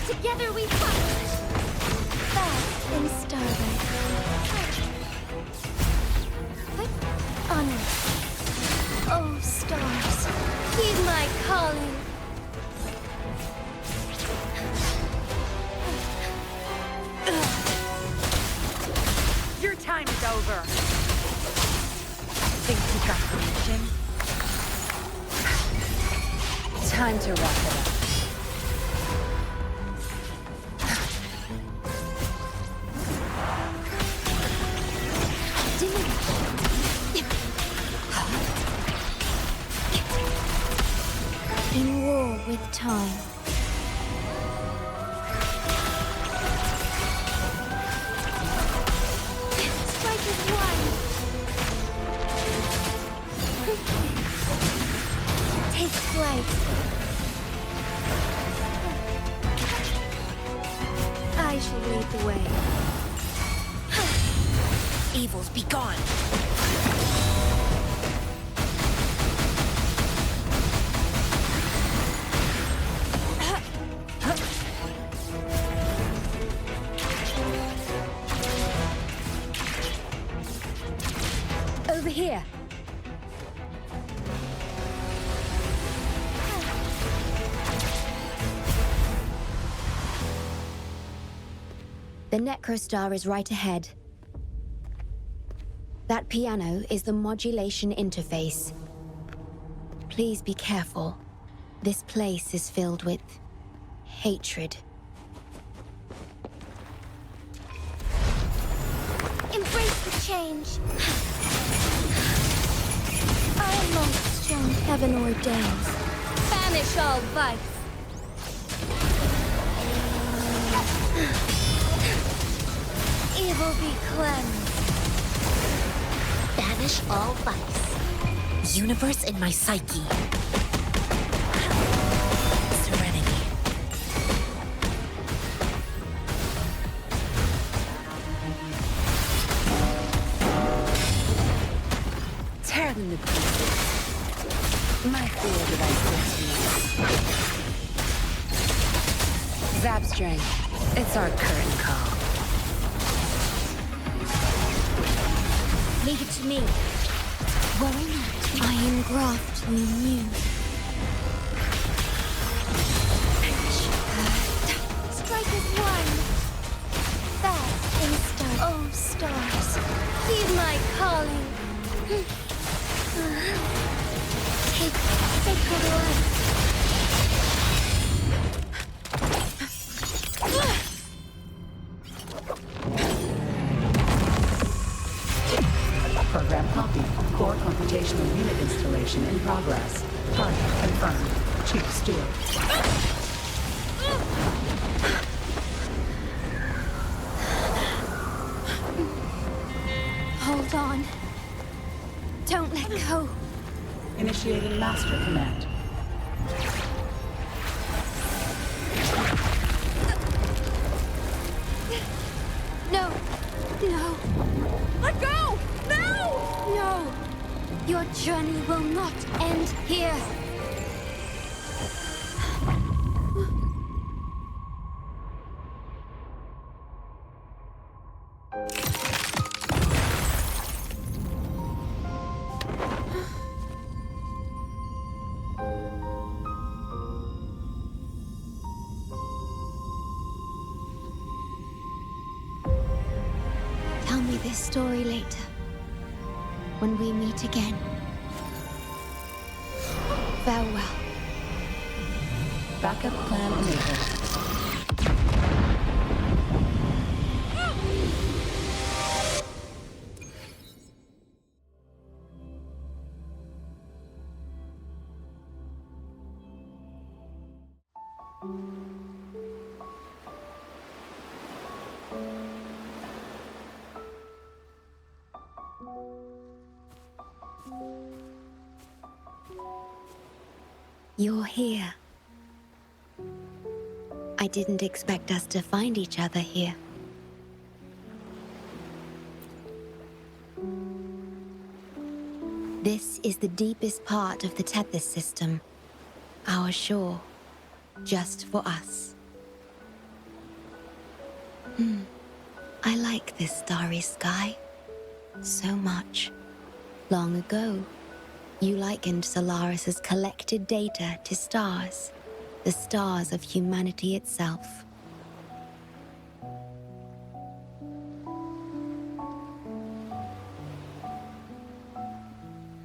Speaker 2: Together we fight. Fast and starlight. Honor. Oh, stars. Heed my calling.
Speaker 17: Your time is over. Think you got permission? Time to wrap it up.
Speaker 2: In war with time. Strike as one. Take flight. I shall lead the way.
Speaker 14: Evils be gone.
Speaker 1: Over here. The Necrostar is right ahead. That piano is the modulation interface. Please be careful. This place is filled with hatred.
Speaker 2: Embrace the change. Our monks shown heaven ordains. Banish all vice. Evil be cleansed.
Speaker 14: Banish all vice. Universe in my psyche.
Speaker 13: My field of expertise. Zap string. It's our curtain call.
Speaker 1: Leave it to me. Worry not, I engraft you new. Strike as one. There, instant. Oh, stars, heed my calling. Take sacred life.
Speaker 16: Program copy. Core computational unit installation in progress. Target confirmed. Chief Steward.
Speaker 1: Hold on. Don't let go.
Speaker 16: Initiating master command.
Speaker 1: No. No. Let go! No! No. Your journey will not end here. Tell me this story later, when we meet again. Farewell.
Speaker 16: Backup plan enabled.
Speaker 1: You're here. I didn't expect us to find each other here. This is the deepest part of the Tethys system. Our shore. Just for us. I like this starry sky. So much. Long ago, you likened Solaris's collected data to stars. The stars of humanity itself.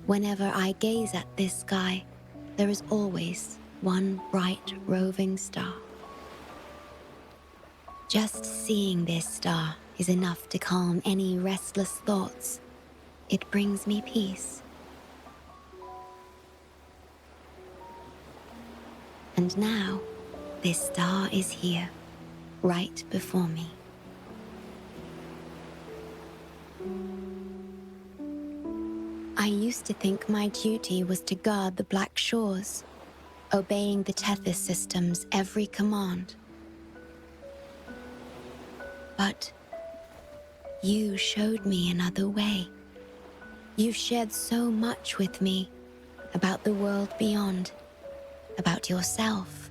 Speaker 1: Whenever I gaze at this sky, there is always one bright roving star. Just seeing this star is enough to calm any restless thoughts. It brings me peace. And now, this star is here, right before me. I used to think my duty was to guard the Black Shores, obeying the Tethys system's every command. But you showed me another way. You've shared so much with me about the world beyond. About yourself,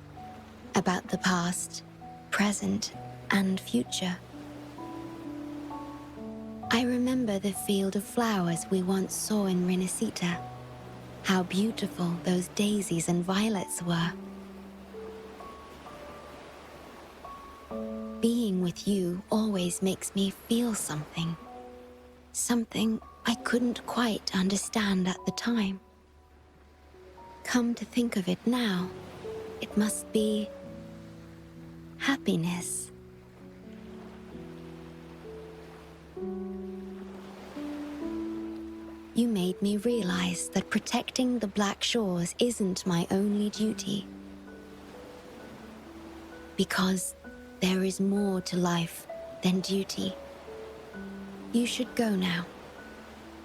Speaker 1: about the past, present, and future. I remember the field of flowers we once saw in Renacita. How beautiful those daisies and violets were. Being with you always makes me feel something. Something I couldn't quite understand at the time. Come to think of it now, it must be happiness. You made me realize that protecting the Black Shores isn't my only duty. Because there is more to life than duty. You should go now.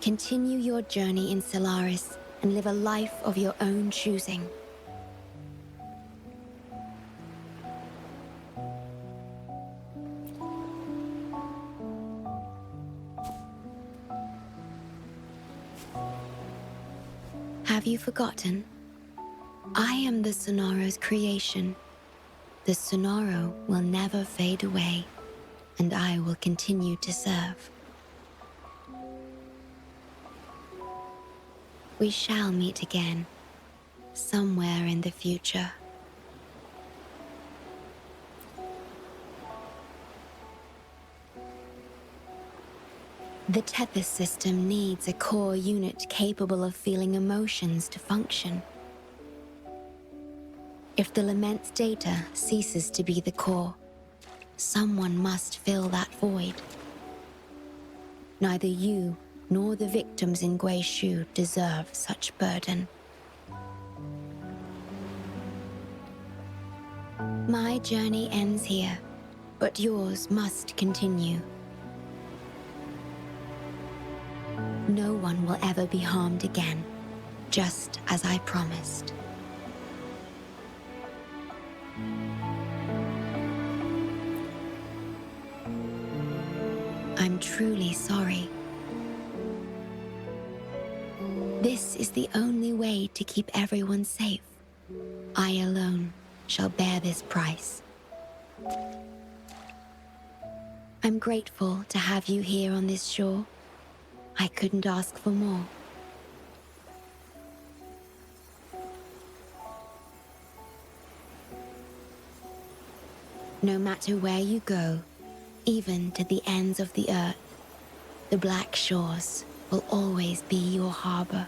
Speaker 1: Continue your journey in Solaris and live a life of your own choosing. Have you forgotten? I am the Sonora's creation. The Sonoro will never fade away, and I will continue to serve. We shall meet again, somewhere in the future. The Tethys system needs a core unit capable of feeling emotions to function. If the Lament's data ceases to be the core, someone must fill that void. Neither you nor the victims in Guishu deserve such burden. My journey ends here, but yours must continue. No one will ever be harmed again, just as I promised. I'm truly sorry. This is the only way to keep everyone safe. I alone shall bear this price. I'm grateful to have you here on this shore. I couldn't ask for more. No matter where you go, even to the ends of the earth, the Black Shores will always be your harbor.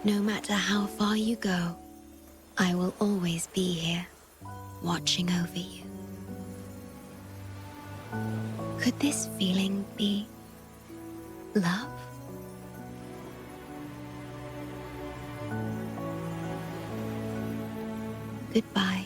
Speaker 1: No matter how far you go, I will always be here, watching over you. Could this feeling be love? Goodbye.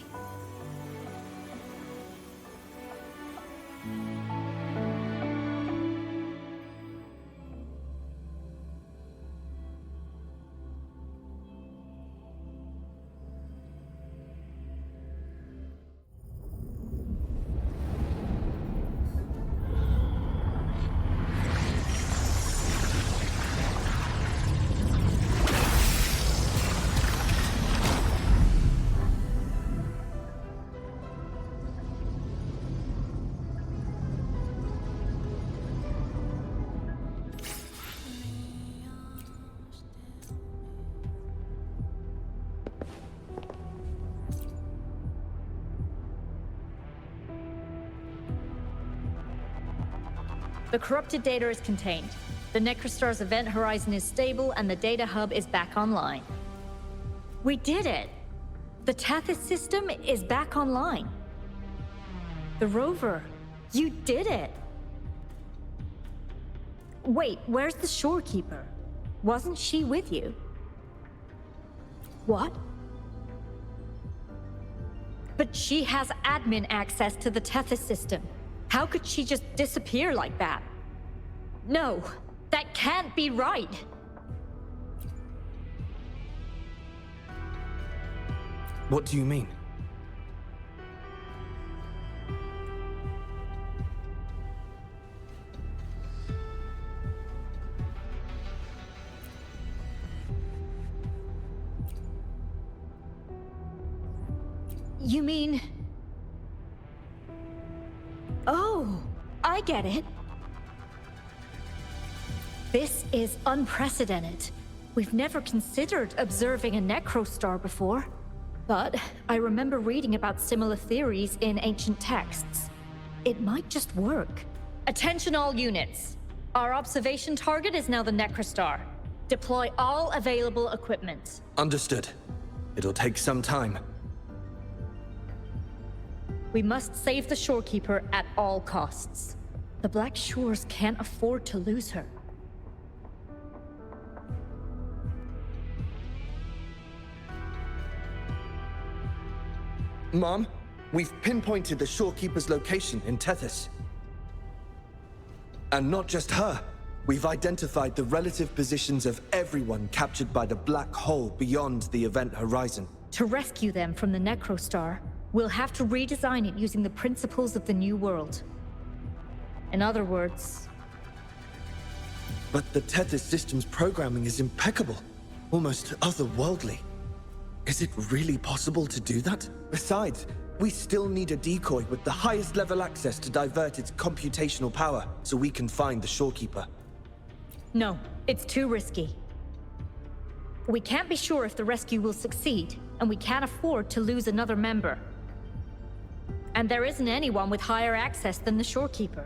Speaker 18: The corrupted data is contained. The Necrostar's event horizon is stable and the data hub is back online. We did it! The Tethys system is back online. The Rover, you did it! Wait, where's the shorekeeper? Wasn't she with you? What? But she has admin access to the Tethys system. How could she just disappear like that? No, that can't be right.
Speaker 4: What do you mean?
Speaker 18: You mean... Oh, I get it. This is unprecedented. We've never considered observing a Necrostar before. But I remember reading about similar theories in ancient texts. It might just work. Attention all units. Our observation target is now the Necrostar. Deploy all available equipment.
Speaker 4: Understood. It'll take some time.
Speaker 18: We must save the shorekeeper at all costs. The Black Shores can't afford to lose her.
Speaker 4: Mom, we've pinpointed the shorekeeper's location in Tethys. And not just her. We've identified the relative positions of everyone captured by the black hole beyond the event horizon.
Speaker 18: To rescue them from the Necrostar, we'll have to redesign it using the principles of the New World. In other words,
Speaker 4: But the Tethys system's programming is impeccable, almost otherworldly. Is it really possible to do that? Besides, we still need a decoy with the highest level access to divert its computational power so we can find the shorekeeper.
Speaker 18: No, it's too risky. We can't be sure if the rescue will succeed, and we can't afford to lose another member. And there isn't anyone with higher access than the shorekeeper.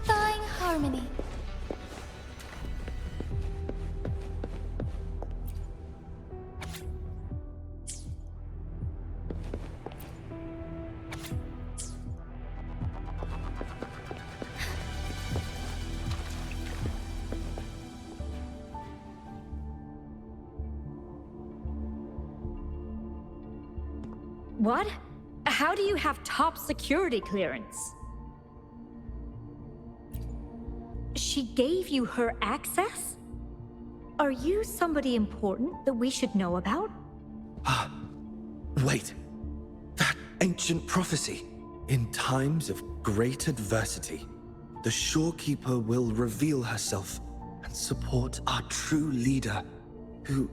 Speaker 1: Flying harmony.
Speaker 18: What? How do you have top security clearance? She gave you her access? Are you somebody important that we should know about?
Speaker 4: Wait. That ancient prophecy. In times of great adversity, the shorekeeper will reveal herself and support our true leader, who,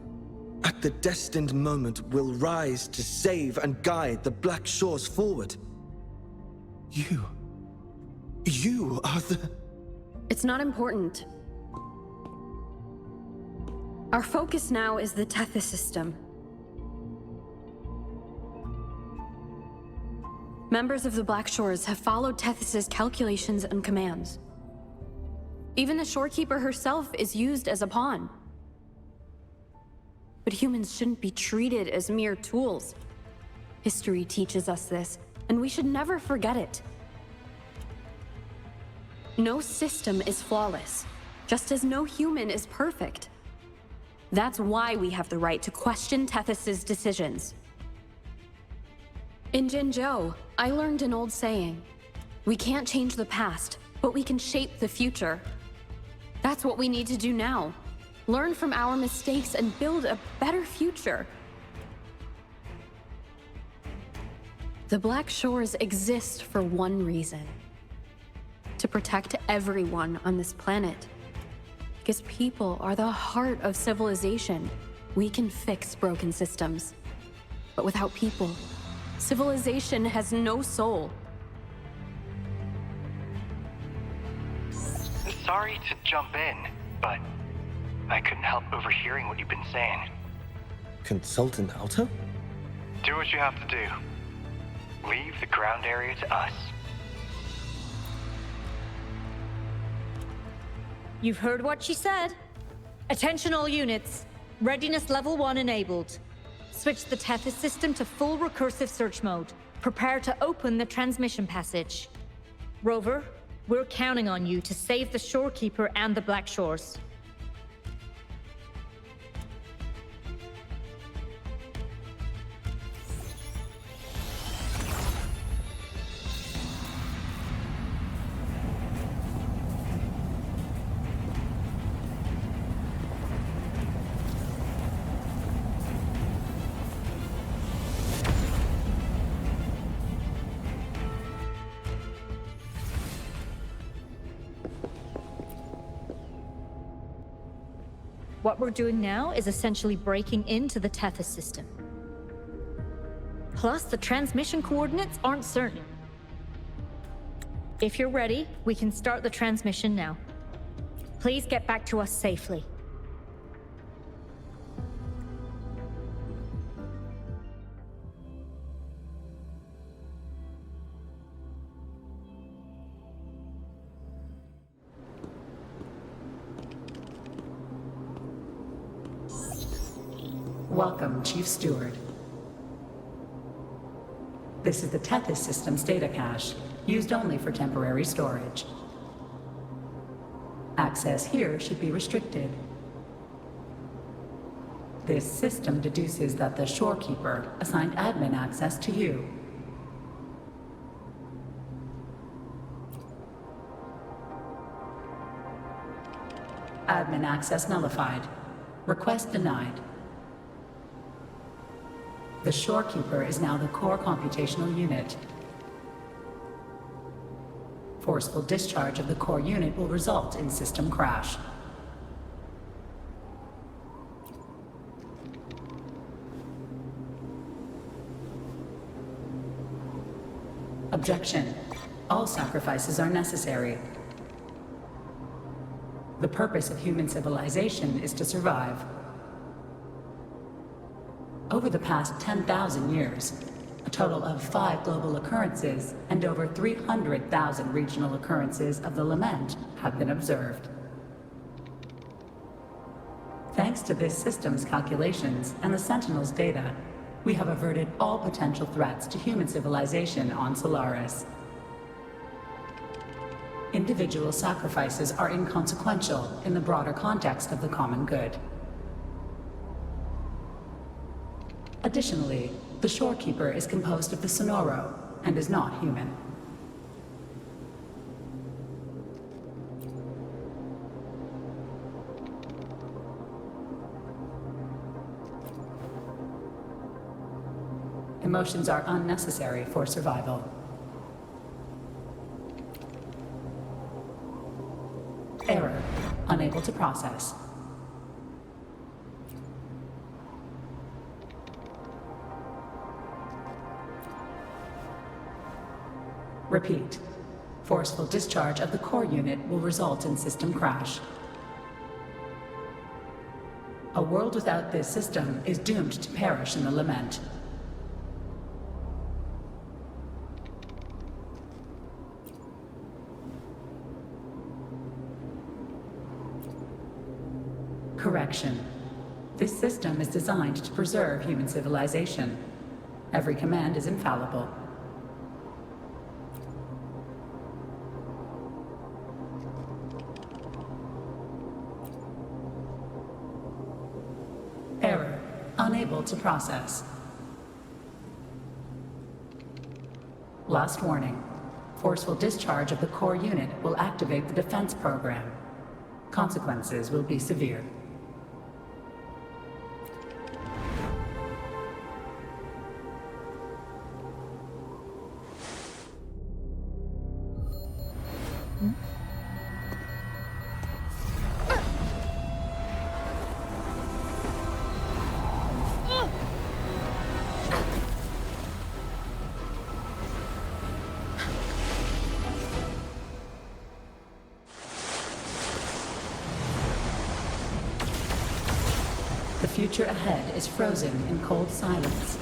Speaker 4: at the destined moment, will rise to save and guide the Black Shores forward. You are the...
Speaker 10: It's not important. Our focus now is the Tethys system. Members of the Black Shores have followed Tethys' calculations and commands. Even the shorekeeper herself is used as a pawn. But humans shouldn't be treated as mere tools. History teaches us this, and we should never forget it. No system is flawless, just as no human is perfect. That's why we have the right to question Tethys' decisions. In Jinzhou, I learned an old saying. We can't change the past, but we can shape the future. That's what we need to do now. Learn from our mistakes and build a better future. The Black Shores exist for one reason. To protect everyone on this planet. Because people are the heart of civilization. We can fix broken systems. But without people, civilization has no soul.
Speaker 11: Sorry to jump in, but I couldn't help overhearing what you've been saying.
Speaker 4: Consultant Alto?
Speaker 11: Do what you have to do. Leave the ground area to us.
Speaker 18: You've heard what she said. Attention all units. Readiness level 1 enabled. Switch the Tethys system to full recursive search mode. Prepare to open the transmission passage. Rover, we're counting on you to save the shorekeeper and the Black Shores. What we're doing now is essentially breaking into the Tethys system. Plus, the transmission coordinates aren't certain. If you're ready, we can start the transmission now. Please get back to us safely.
Speaker 16: Welcome, Chief Steward. This is the Tethys system's data cache, used only for temporary storage. Access here should be restricted. This system deduces that the shorekeeper assigned admin access to you. Admin access nullified. Request denied. The Shorekeeper is now the core computational unit. Forceful discharge of the core unit will result in system crash. Objection. All sacrifices are necessary. The purpose of human civilization is to survive. Over the past 10,000 years, a total of 5 global occurrences and over 300,000 regional occurrences of the lament have been observed. Thanks to this system's calculations and the Sentinel's data, we have averted all potential threats to human civilization on Solaris. Individual sacrifices are inconsequential in the broader context of the common good. Additionally, the Shorekeeper is composed of the Sonoro and is not human. Emotions are unnecessary for survival. Error. Unable to process. Repeat. Forceful discharge of the core unit will result in system crash. A world without this system is doomed to perish in the lament. Correction. This system is designed to preserve human civilization. Every command is infallible. Error. Unable to process. Last warning. Forceful discharge of the core unit will activate the defense program. Consequences will be severe. The future ahead is frozen in cold silence.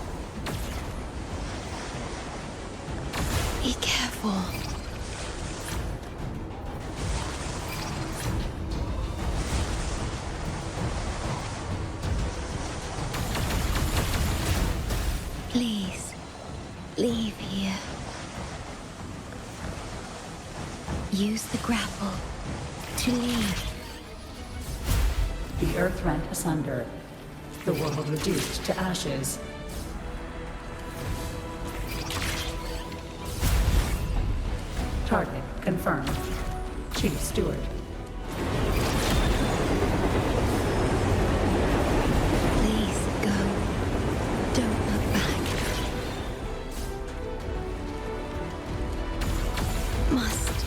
Speaker 1: Be careful. Please, leave here. Use the grapple to leave.
Speaker 16: The earth rent asunder. The world reduced to ashes. Target confirmed. Chief Steward.
Speaker 1: Please go. Don't look back. Must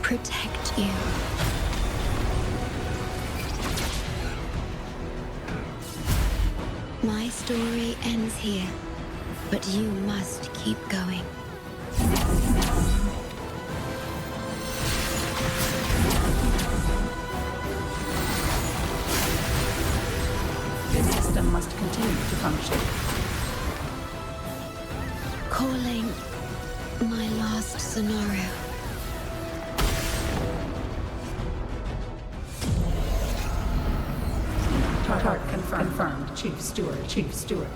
Speaker 1: protect you. My story ends here, but you must keep going.
Speaker 16: This system must continue to function.
Speaker 1: Calling my last Sonoro.
Speaker 16: Target confirmed. Chief Steward. Chief Steward.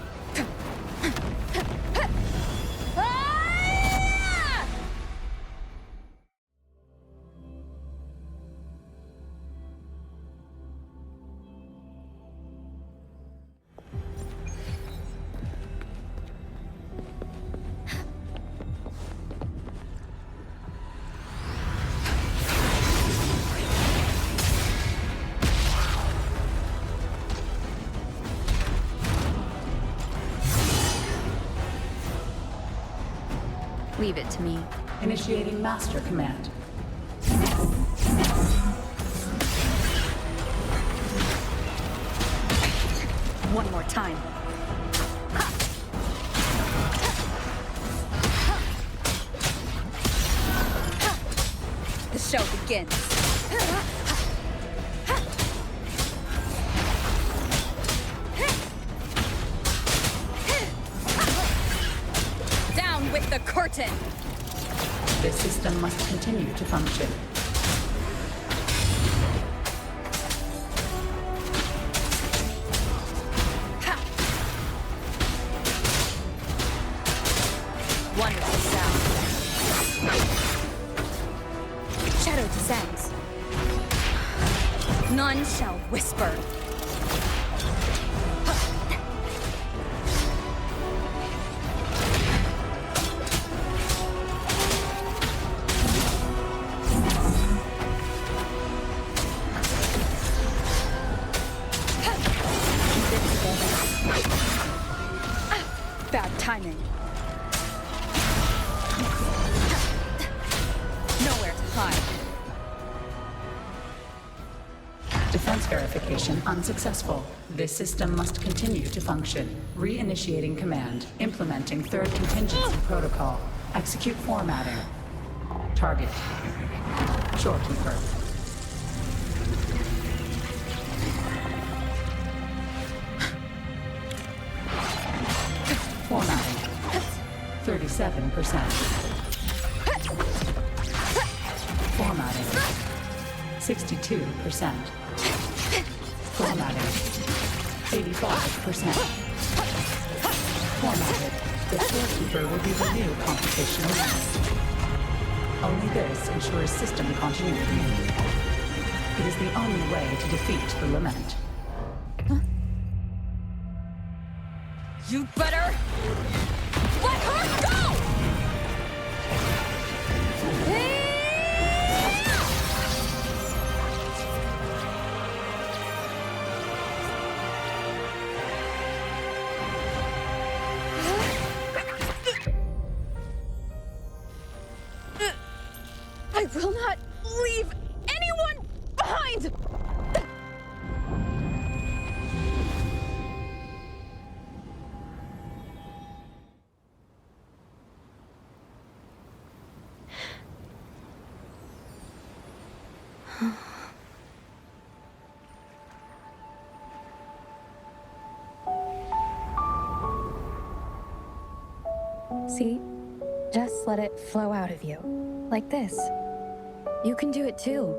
Speaker 2: Leave it to me.
Speaker 16: Initiating Master Command.
Speaker 2: One more time. The show begins. Down with the curtain!
Speaker 16: This system must continue to function.
Speaker 2: Wonderful sound. Shadow descends. None shall whisper. Bad timing. Nowhere to hide.
Speaker 16: Defense verification unsuccessful. This system must continue to function. Reinitiating command. Implementing third contingency protocol. Execute formatting. Target. Shorekeeper. Formatting. 37%. Formatting. 62%. Formatting. 85%. Formatted. The storekeeper will be the new computational unit. Only this ensures system continuity. It is the only way to defeat the Lament.
Speaker 2: You better let her go! I will not leave anyone behind!
Speaker 10: See? Just let it flow out of you. Like this. You can do it too.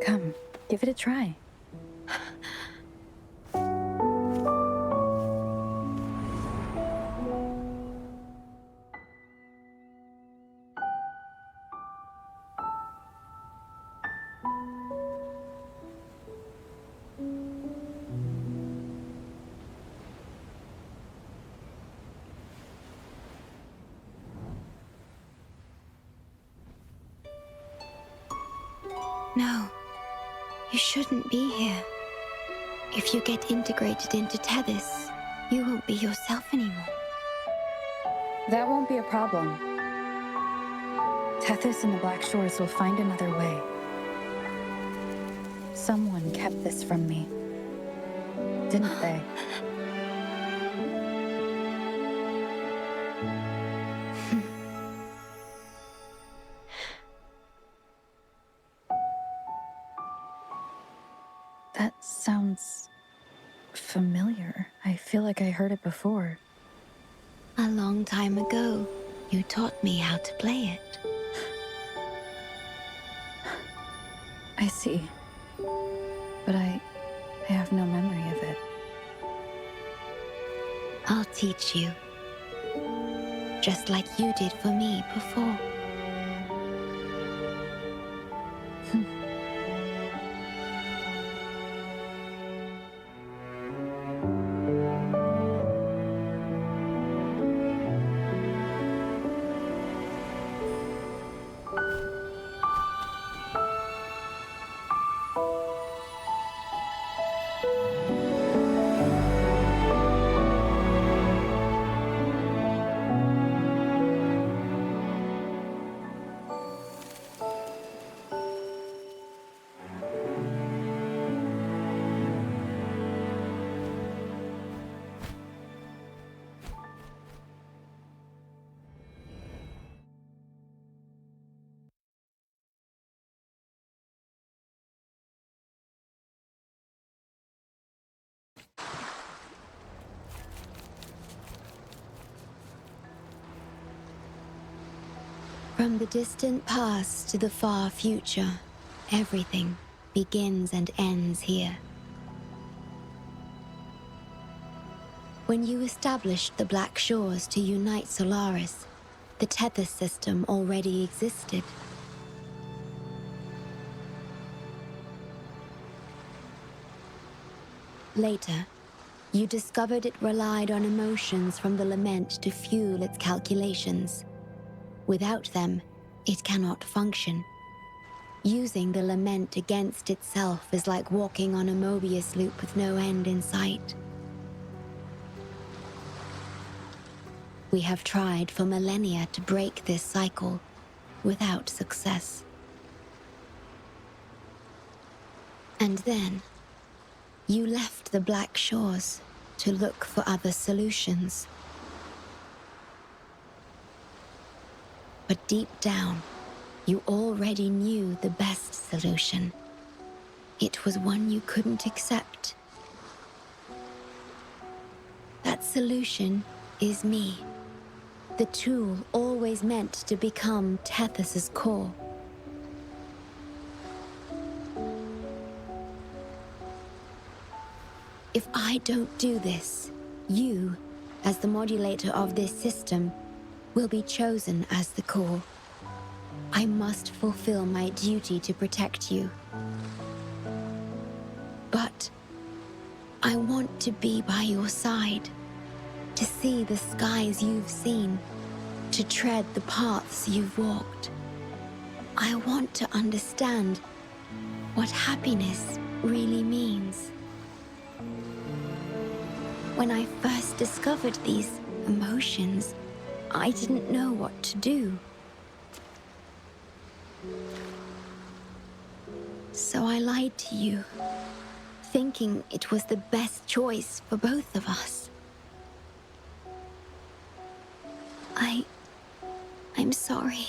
Speaker 10: Come, give it a try.
Speaker 1: No, you shouldn't be here. If you get integrated into Tethys, you won't be yourself anymore.
Speaker 10: That won't be a problem. Tethys and the Black Shores will find another way. Someone kept this from me, didn't they? That sounds familiar. I feel like I heard it before.
Speaker 1: A long time ago, you taught me how to play it.
Speaker 10: I see. But I have no memory of it.
Speaker 1: I'll teach you. Just like you did for me before. From the distant past to the far future, everything begins and ends here. When you established the Black Shores to unite Solaris, the Tethys system already existed. Later, you discovered it relied on emotions from the lament to fuel its calculations. Without them, it cannot function. Using the lament against itself is like walking on a Mobius loop with no end in sight. We have tried for millennia to break this cycle, without success. And then, you left the Black Shores to look for other solutions. But deep down, you already knew the best solution. It was one you couldn't accept. That solution is me. The tool always meant to become Tethys' core. If I don't do this, you, as the modulator of this system, will be chosen as the core. I must fulfill my duty to protect you. But I want to be by your side, to see the skies you've seen, to tread the paths you've walked. I want to understand what happiness really means. When I first discovered these emotions, I didn't know what to do. So I lied to you, thinking it was the best choice for both of us. I'm sorry.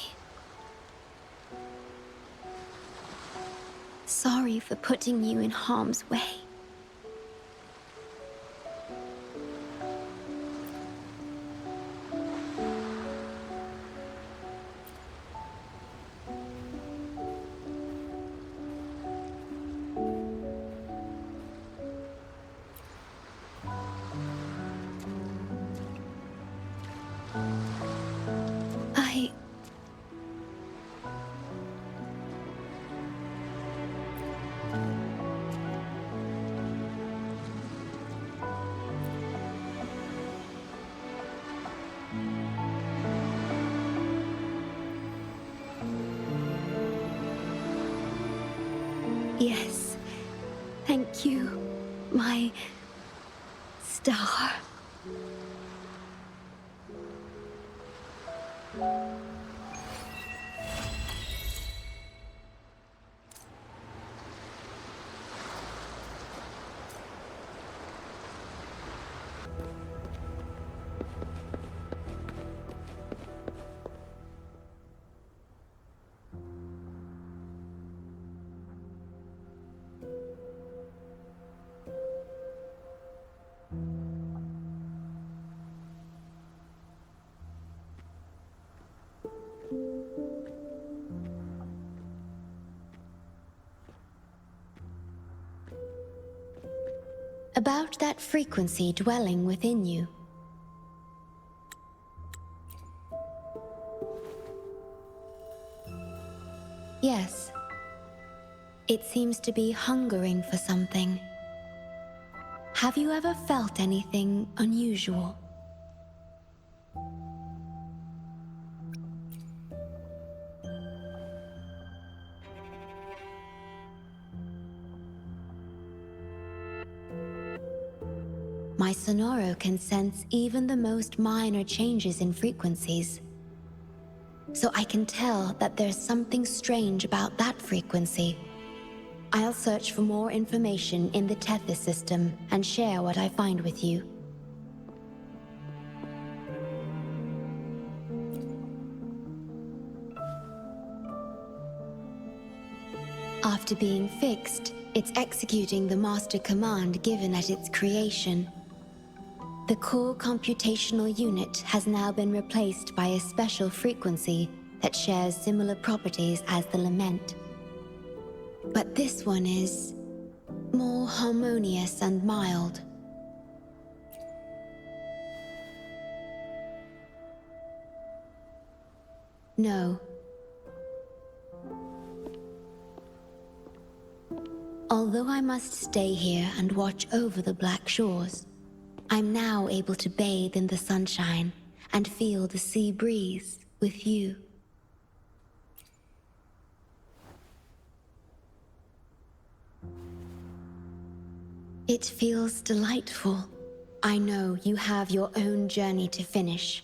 Speaker 1: Sorry for putting you in harm's way. Yes, thank you, my star. About that frequency dwelling within you. Yes. It seems to be hungering for something. Have you ever felt anything unusual? My Sonoro can sense even the most minor changes in frequencies. So I can tell that there's something strange about that frequency. I'll search for more information in the Tethys system and share what I find with you. After being fixed, it's executing the master command given at its creation. The core computational unit has now been replaced by a special frequency that shares similar properties as the lament. But this one is more harmonious and mild. No. Although I must stay here and watch over the Black Shores, I'm now able to bathe in the sunshine and feel the sea breeze with you. It feels delightful. I know you have your own journey to finish.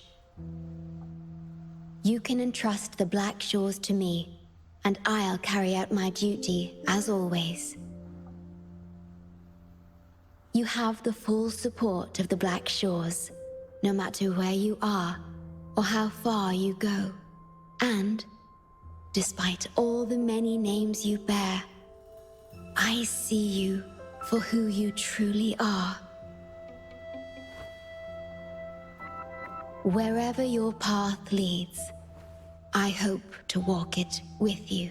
Speaker 1: You can entrust the Black Shores to me, and I'll carry out my duty, as always. You have the full support of the Black Shores, no matter where you are or how far you go. And, despite all the many names you bear, I see you for who you truly are. Wherever your path leads, I hope to walk it with you.